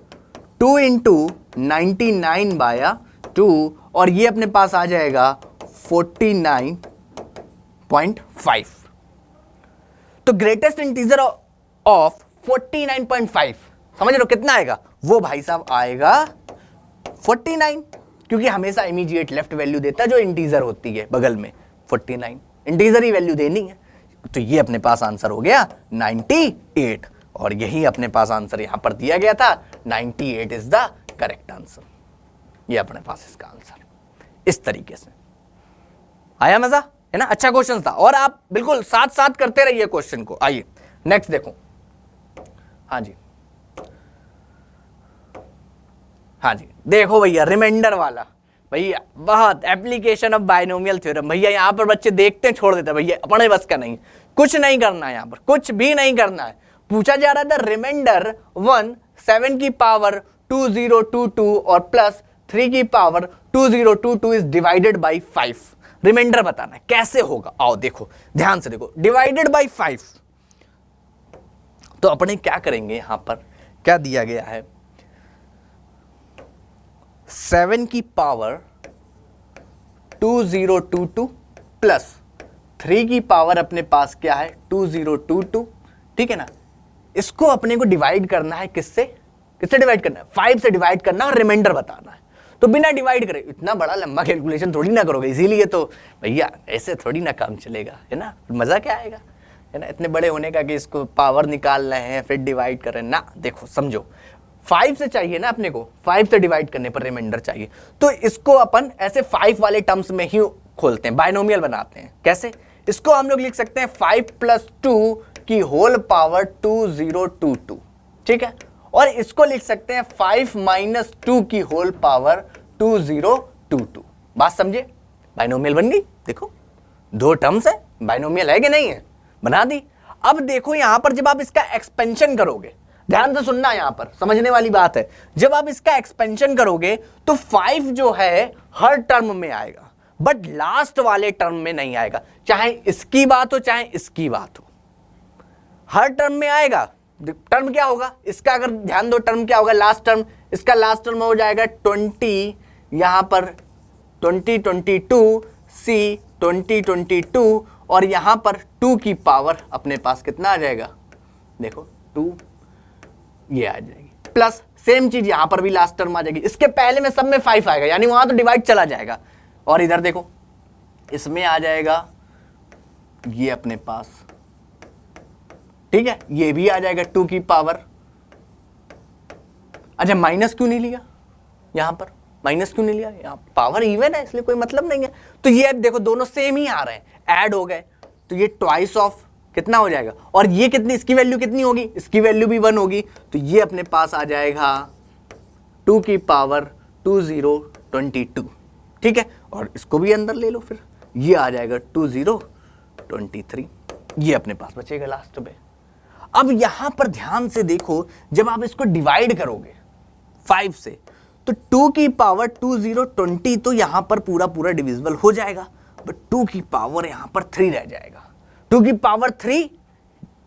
2 इंटू 99 बाया 2 और ये अपने पास आ जाएगा 49.5। तो ग्रेटेस्ट इंटीजर ऑफ 49.5 समझ रहे हो कितना आएगा, वो भाई साहब आएगा 49, क्योंकि हमेशा इमीडिएट लेफ्ट वैल्यू देता है जो इंटीजर होती है बगल में, 49 इंटीजर ही वैल्यू देनी है। तो ये अपने पास आंसर हो गया 98 और यही अपने पास आंसर यहां पर दिया गया था, 98 इज द करेक्ट आंसर। ये अपने पास इसका आंसर इस तरीके से आया, मजा है ना, अच्छा क्वेश्चन था और आप बिल्कुल साथ साथ करते रहिए क्वेश्चन को। आइए नेक्स्ट देखो, हाँ जी हाँ जी देखो भैया रिमाइंडर वाला, भैया बहुत एप्लीकेशन ऑफ बायनोमियल थ्योरम, भैया यहाँ पर बच्चे देखते हैं छोड़ देते हैं, भैया अपने बस का नहीं, कुछ नहीं करना है यहाँ पर, कुछ भी नहीं करना है। पूछा जा रहा था रिमाइंडर 1 7 की पावर 2022 और प्लस 3 की power 2022 is divided by 5, remainder बताना है कैसे होगा। आओ देखो ध्यान से देखो, डिवाइडेड बाई 5 तो अपने क्या करेंगे, यहां पर क्या दिया गया है, 7 की पावर 2022 प्लस 3 की पावर अपने पास क्या है 2022, ठीक है ना। इसको अपने को डिवाइड करना है, किससे डिवाइड करना है, 5 से डिवाइड करना और रिमाइंडर बताना है। तो बिना डिवाइड करे इतना बड़ा लंबा कैलकुलेशन थोड़ी ना करोगे, इसीलिए तो भैया ऐसे थोड़ी ना काम चलेगा, है ना, मजा क्या आएगा, है ना, इतने बड़े होने का कि इसको पावर निकाल रहे हैं फिर डिवाइड कर रहे हैं ना। देखो समझो 5 से चाहिए ना अपने को, 5 से डिवाइड करने पर रिमाइंडर चाहिए, तो इसको अपन ऐसे 5 वाले टर्म्स में ही खोलते हैं, बायनोमियल बनाते हैं। कैसे, इसको हम लोग लिख सकते हैं 5 + 2 की होल पावर 2022, ठीक है, और इसको लिख सकते हैं 5 - 2 की होल पावर 2022। बात समझे, बायनोमियल बन गई। देखो दो टर्म्स है, बायनोमियल है कि नहीं है, बना दी। अब देखो यहां पर जब आप इसका एक्सपेंशन करोगे, ध्यान से सुनना, यहां पर समझने वाली बात है, जब आप इसका एक्सपेंशन करोगे तो 5 जो है हर टर्म में आएगा, बट लास्ट वाले टर्म में नहीं आएगा, चाहे इसकी बात हो चाहे इसकी बात हो, हर टर्म में आएगा। टर्म क्या होगा इसका, अगर ध्यान दो, टर्म क्या होगा, लास्ट टर्म, इसका लास्ट टर्म हो जाएगा 20, यहां पर 2022 C 2022 और यहां पर 2 की पावर अपने पास कितना आ जाएगा, देखो 2 ये आ जाएगी, प्लस सेम चीज यहां पर भी लास्ट टर्म आ जाएगी। इसके पहले में सब में 5 आएगा, यानी वहां तो डिवाइड चला जाएगा। और इधर देखो इसमें आ जाएगा ये अपने पास, ठीक है, ये भी आ जाएगा 2 की पावर। अच्छा माइनस क्यों नहीं लिया, यहां पर माइनस क्यों नहीं लिया, यहां पावर इवन है इसलिए कोई मतलब नहीं है। तो ये देखो दोनों सेम ही आ रहे हैं, ऐड हो गए, तो ये ट्वाइस ऑफ कितना हो जाएगा, और ये कितनी, इसकी वैल्यू कितनी होगी, इसकी वैल्यू भी 1 होगी, तो ये अपने पास आ जाएगा 2 की पावर 2022, ठीक है। और इसको भी अंदर ले लो, फिर ये आ जाएगा 2023, ये अपने पास बचेगा लास्ट में। अब यहां पर ध्यान से देखो, जब आप इसको डिवाइड करोगे 5 से, तो 2 की पावर 2020 तो यहां पर पूरा पूरा डिविजिबल हो जाएगा, बट 2 की पावर यहां पर 3 रह जाएगा। 2 की पावर 3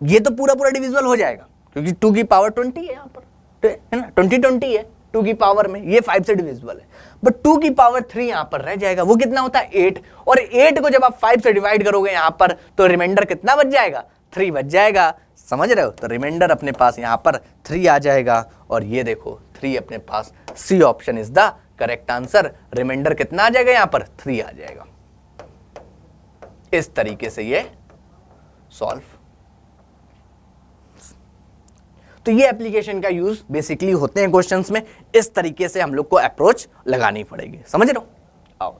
ये तो पूरा पूरा डिविजिबल हो जाएगा, क्योंकि 2 की पावर 20 है यहां पर, तो है ना, 20 है 2 की पावर में, ये 5 से डिविजिबल है, बट 2 की पावर 3 यहां पर रह जाएगा। वो कितना होता है 8, और 8 को जब आप 5 से डिवाइड करोगे यहां पर, तो रिमाइंडर कितना बच जाएगा, 3 बच जाएगा, समझ रहे हो। तो रिमाइंडर अपने पास यहां पर 3 आ जाएगा, और ये देखो 3 अपने पास, C option is the correct answer. Remainder कितना आ जाएगा यहां पर, 3 आ जाएगा। इस तरीके से ये सॉल्व। तो ये एप्लीकेशन का यूज बेसिकली होते हैं क्वेश्चंस में, इस तरीके से हम लोग को अप्रोच लगानी पड़ेगी, समझ रहे हो। आओ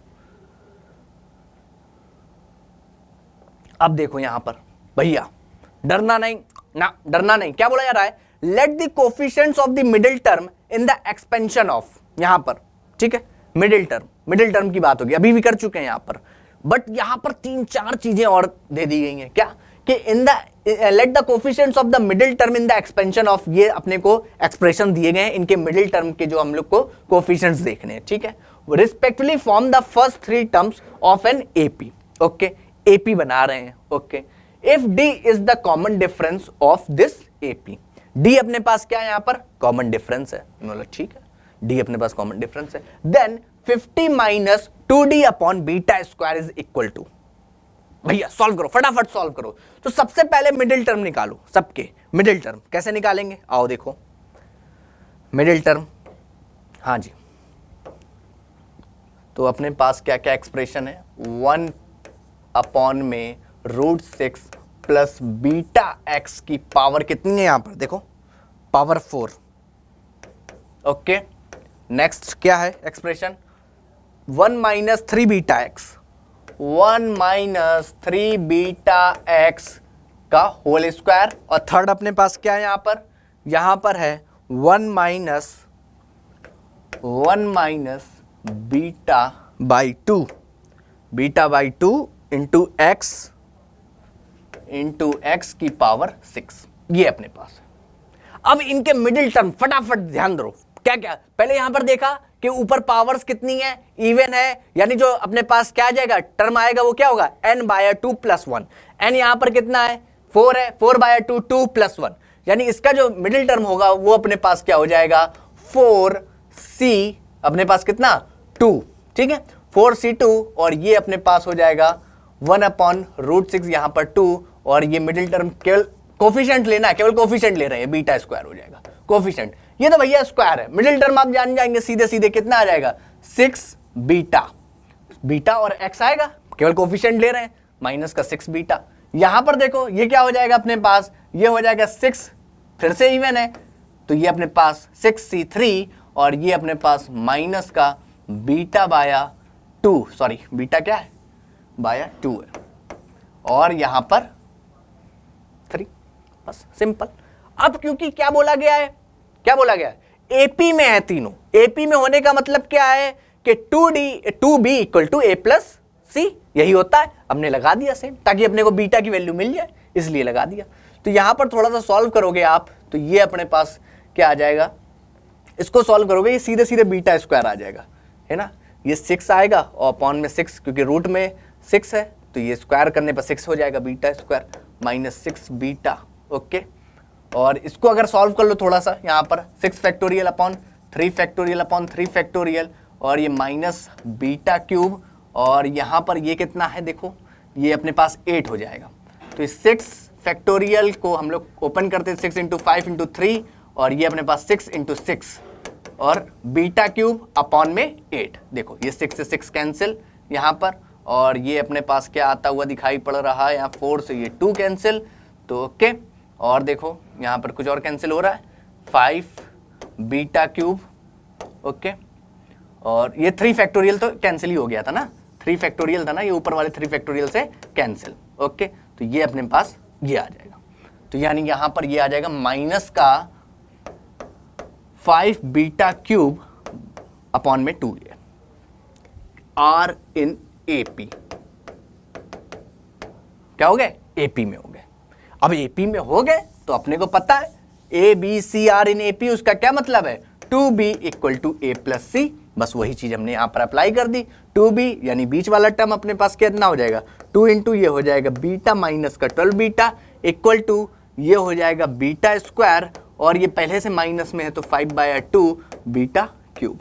अब देखो यहां पर भैया, डरना नहीं ना, डरना नहीं, क्या बोला जा रहा है, let the coefficients of the middle term in the expansion of, यहां पर ठीक है, मिडिल टर्म की बात होगी, अभी भी कर चुके हैं यहां पर, बट यहां पर 3-4 चीजें और दे दी गई हैं, क्या कि in the let the coefficients of the middle term in the expansion of, ये अपने को एक्सप्रेशन दिए गए हैं, इनके मिडिल टर्म के जो हम लोग को कोफिशिएंट्स देखने हैं, ठीक है, respectively form the first 3 terms of an AP, okay, AP बना रहे हैं, okay. If D is the common difference of this AP, D अपने पास क्या है यहां पर, कॉमन डिफरेंस है, मतलब ठीक है, डी अपने पास कॉमन डिफरेंस है, then 50 minus 2d upon beta square is equal to, भैया सॉल्व करो, फटाफट सॉल्व करो। तो सबसे पहले मिडिल टर्म निकालो, सबके मिडिल टर्म कैसे निकालेंगे, आओ देखो मिडिल टर्म, हाँ जी, तो अपने पास क्या क्या एक्सप्रेशन है, 1 अपॉन में √6 प्लस बीटा एक्स की पावर कितनी है यहां पर, देखो पावर 4, ओके। नेक्स्ट क्या है expression, 1 minus 3 beta x, 1 minus 3 beta x का होल स्क्वायर, और थर्ड अपने पास क्या है यहां पर है 1 minus beta by 2, beta by 2 into x की पावर 6, ये अपने पास है। अब इनके मिडिल टर्म फटाफट ध्यान दो, क्या क्या, पहले यहां पर देखा कि ऊपर पावर्स कितनी है, इवन है, यानी जो अपने पास क्या आ जाएगा, टर्म आएगा वो क्या होगा, n/2 + 1, n यहां पर कितना है 4 है, 4/2 2 + 1, यानी इसका जो मिडिल टर्म होगा वो अपने पास क्या हो जाएगा 4c, अपने पास कितना 2, ठीक है, 4c2, और ये अपने पास हो जाएगा 1 अपॉन √6 यहां पर 2, और ये मिडिल टर्म केवल कोफिशिएंट लेना है, केवल कोफिशिएंट ले रहे हैं, बीटा स्क्वायर हो जाएगा कोफिशिएंट, ये तो भैया स्क्वायर है, मिडिल टर्म आप जान जाएंगे सीधे सीधे कितना आ जाएगा 6 बीटा और एक्स आएगा, केवल कोफिशिएंट ले रहे हैं, माइनस का 6 बीटा। यहां पर देखो ये क्या हो जाएगा अपने पास, ये हो जाएगा 6, फिर से इवन है, तो ये अपने पास 6c3, और ये अपने पास माइनस का बीटा बाया 2, सॉरी बीटा क्या है बाया 2 है, और यहां पर 3, बस सिंपल। अब क्योंकि क्या बोला गया है, एपी में है तीनों, एपी में होने का मतलब क्या है कि 2b equal to a plus c, यही होता है, हमने लगा दिया सेम, ताकि अपने को बीटा की वैल्यू मिल जाए, इसलिए लगा दिया। तो यहां पर थोड़ा सा सॉल्व करोगे आप, तो ये अपने पास क्या आ जाएगा, इसको सॉल्व करोगे ये सीधे सीधे बीटा स्क्वायर आ जाएगा, है ना, ये 6 आएगा, और अपॉन में 6, क्योंकि रूट में 6 है, तो ये स्क्वायर करने पर 6 हो जाएगा, beta square minus 6 beta, okay. और इसको अगर सॉल्व कर लो थोड़ा सा, यहाँ पर 6 factorial upon 3 factorial upon 3 factorial, और ये माइनस बीटा क्यूब, और यहाँ पर ये कितना है देखो, ये अपने पास 8 हो जाएगा। तो इस 6 फैक्टोरियल को हम लोग ओपन करते हैं 6 इंटू 5 इंटू 3 और ये अपने पास 6 इंटू 6 और बीटा क्यूब अपॉन में 8। देखो ये 6 से 6 कैंसिल यहाँ पर और ये अपने पास क्या आता हुआ दिखाई पड़ रहा है यहाँ 4 से ये 2 कैंसिल। तो ओके और देखो यहाँ पर कुछ और कैंसिल हो रहा है 5 बीटा क्यूब ओके और ये 3 फैक्टोरियल तो कैंसिल ही हो गया था ना, 3 फैक्टोरियल था ना, ये ऊपर वाले 3 फैक्टोरियल से कैंसिल। ओके तो ये अपने पास ये आ जाएगा। तो यानी यहाँ पर ये आ जाएगा माइनस का 5 बीटा क्यूब अपॉन में 2a आर इन एपी। क्या हो गए? एपी में हो गए। अब एपी में हो गए तो अपने को पता है a b c are in AP, उसका क्या मतलब है 2b equal to a plus c. बस वही चीज हमने यहां पर अप्लाई कर दी। 2b यानी बीच वाला टर्म अपने पास कितना हो जाएगा 2 इंटू ये हो जाएगा बीटा माइनस का 12 बीटा इक्वल टू ये हो जाएगा बीटा स्क्वायर और ये पहले से माइनस में है तो 5/2 बीटा क्यूब।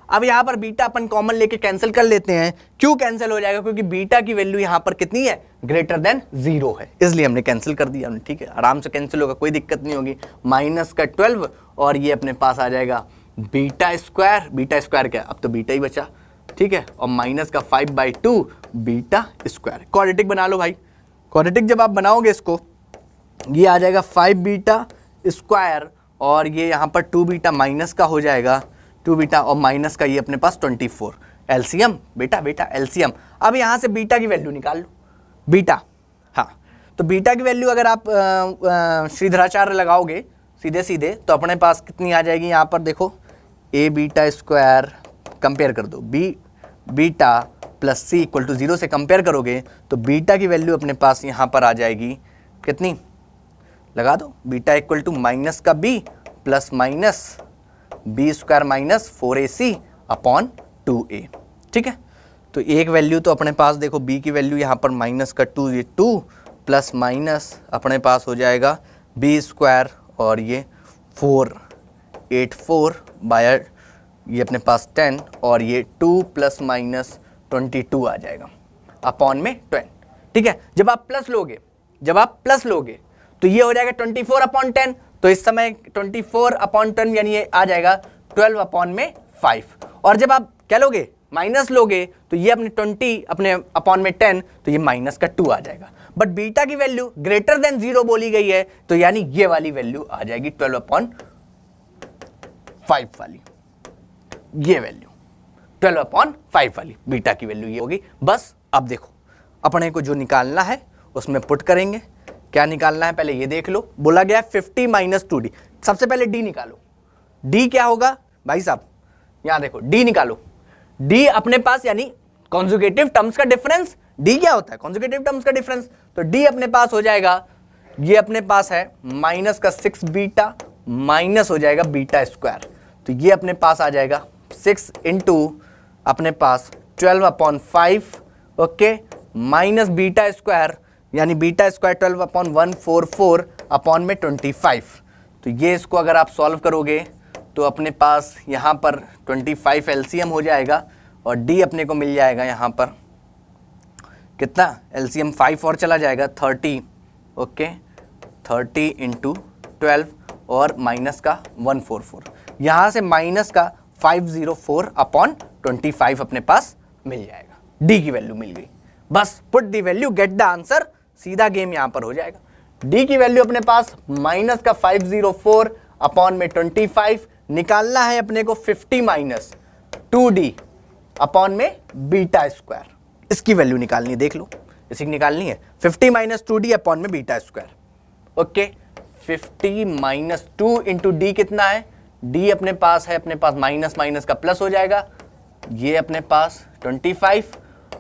अब यहाँ पर बीटा अपन कॉमन लेके कैंसिल कर लेते हैं। क्यों कैंसिल हो जाएगा? क्योंकि बीटा की वैल्यू यहाँ पर कितनी है ग्रेटर देन 0 है, इसलिए हमने कैंसिल कर दिया। ठीक है आराम से कैंसिल होगा, कोई दिक्कत नहीं होगी। माइनस का 12 और ये अपने पास आ जाएगा बीटा स्क्वायर। बीटा स्क्वायर क्या, अब तो बीटा ही बचा। ठीक है और माइनस का 5/2 बीटा स्क्वायर। क्वाड्रेटिक बना लो भाई। क्वाड्रेटिक जब आप बनाओगे इसको ये आ जाएगा 5 बीटा स्क्वायर और ये यहाँ पर 2 बीटा माइनस का हो जाएगा 2 बीटा और माइनस का ये अपने पास 24। एलसीएम बेटा एलसीएम। अब यहाँ से बीटा की वैल्यू निकाल लो। बीटा हाँ तो बीटा की वैल्यू अगर आप श्रीधराचार्य लगाओगे सीधे सीधे तो अपने पास कितनी आ जाएगी यहाँ पर देखो ए बीटा स्क्वायर कंपेयर कर दो B beta plus C equal to 0 से कंपेयर करोगे तो बीटा की वैल्यू अपने पास यहाँ पर आ जाएगी कितनी, लगा दो बीटा इक्वल टू माइनस का B plus minus B square minus 4ac upon 2a। ठीक है तो एक वैल्यू तो अपने पास देखो b की वैल्यू यहाँ पर माइनस का 2 ये 2 प्लस माइनस अपने पास हो जाएगा बी स्क्वायर और ये 484 बाय ये अपने पास 10 और ये 2 प्लस माइनस 22 आ जाएगा अपॉन में 10। ठीक है जब आप प्लस लोगे तो ये हो जाएगा 24 अपॉन 10। तो इस समय 24 अपॉन 10 यानी ये आ जाएगा 12 अपॉन में 5। और जब आप क्या लोगे माइनस लोगे तो ये अपने 20 अपने अपॉन में 10 तो ये माइनस का 2 आ जाएगा। बट बीटा की वैल्यू ग्रेटर देन 0 बोली गई है तो यानी ये वाली वैल्यू आ जाएगी 12 अपॉन 5 वाली, ये वैल्यू 12 अपॉन 5 वाली बीटा की वैल्यू ये होगी। बस अब देखो अपने को जो निकालना है उसमें पुट करेंगे। क्या निकालना है पहले ये देख लो। बोला गया 50 माइनस 2d। सबसे पहले d निकालो। d क्या होगा भाई साहब, यहां देखो d निकालो। d अपने पास यानी कॉन्जुगेटिव टर्म्स का डिफरेंस। d क्या होता है कॉन्जुगेटिव टर्म्स का डिफरेंस। तो d अपने पास हो जाएगा ये अपने पास है माइनस का 6 बीटा माइनस हो जाएगा बीटा स्क्वायर। तो ये अपने पास आ जाएगा 6 इंटू अपने पास 12 upon 5 okay minus beta square यानी बीटा स्क्वायर 12 अपॉन 144 अपॉन में 25। तो ये इसको अगर आप सॉल्व करोगे तो अपने पास यहाँ पर 25 एलसीएम हो जाएगा और d अपने को मिल जाएगा यहाँ पर कितना एलसीएम 5 और चला जाएगा 30 ओके 30 इंटू 12 और माइनस का 144 यहाँ से माइनस का 504 अपॉन 25 अपने पास मिल जाएगा। d की वैल्यू मिल गई। बस put the value get the answer, सीधा गेम यहां पर हो जाएगा। d की वैल्यू अपने पास माइनस का 504 अपॉन में 25 निकालना है अपने को 50 माइनस 2d अपॉन में बीटा स्क्वायर, इसकी वैल्यू निकालनी है। देख लो इसी की निकालनी है 50 माइनस 2d अपॉन में beta square. Okay 50 minus 2 into D कितना है, d अपने पास है अपने पास माइनस माइनस का प्लस हो जाएगा ये अपने पास 25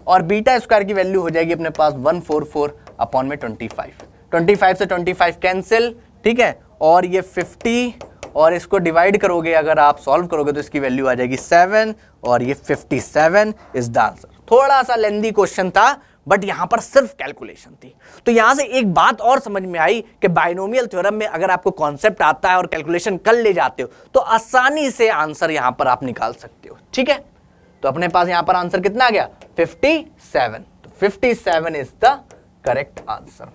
और बीटा स्क्वायर की वैल्यू हो जाएगी अपने पास 144 अपॉन में 25 से 25 कैंसिल। ठीक है और ये 50 और इसको डिवाइड करोगे अगर आप सॉल्व करोगे तो इसकी वैल्यू आ जाएगी 7 और ये 57 इज द आंसर। थोड़ा सा लेंदी क्वेश्चन था बट यहां पर सिर्फ कैलकुलेशन थी। तो यहां से एक बात और समझ में आई कि बाइनोमियल थ्योरम में अगर आपको कॉन्सेप्ट आता है और कैलकुलेशन कर ले जाते हो तो आसानी से आंसर यहां पर आप निकाल सकते हो। ठीक है तो अपने पास यहां पर आंसर कितना आ गया 57। तो 57 इज द करेक्ट आंसर।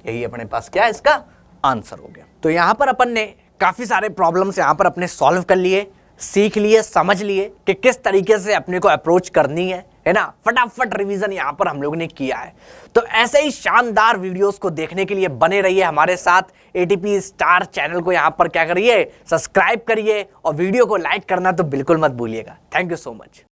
यही अपने पास क्या है, इसका आंसर हो गया। तो यहां पर अपन ने काफी सारे प्रॉब्लम्स यहां पर अपने सॉल्व कर लिए, सीख लिए, समझ लिए कि किस तरीके से अपने को अप्रोच करनी है ना। फटाफट रिवीजन यहां पर हम लोग ने किया है। तो ऐसे ही शानदार वीडियोस को देखने के लिए बने रहिए हमारे साथ। एटीपी स्टार चैनल को यहां पर क्या करिए, सब्सक्राइब करिए और वीडियो को लाइक करना तो बिल्कुल मत भूलिएगा। Thank you so much.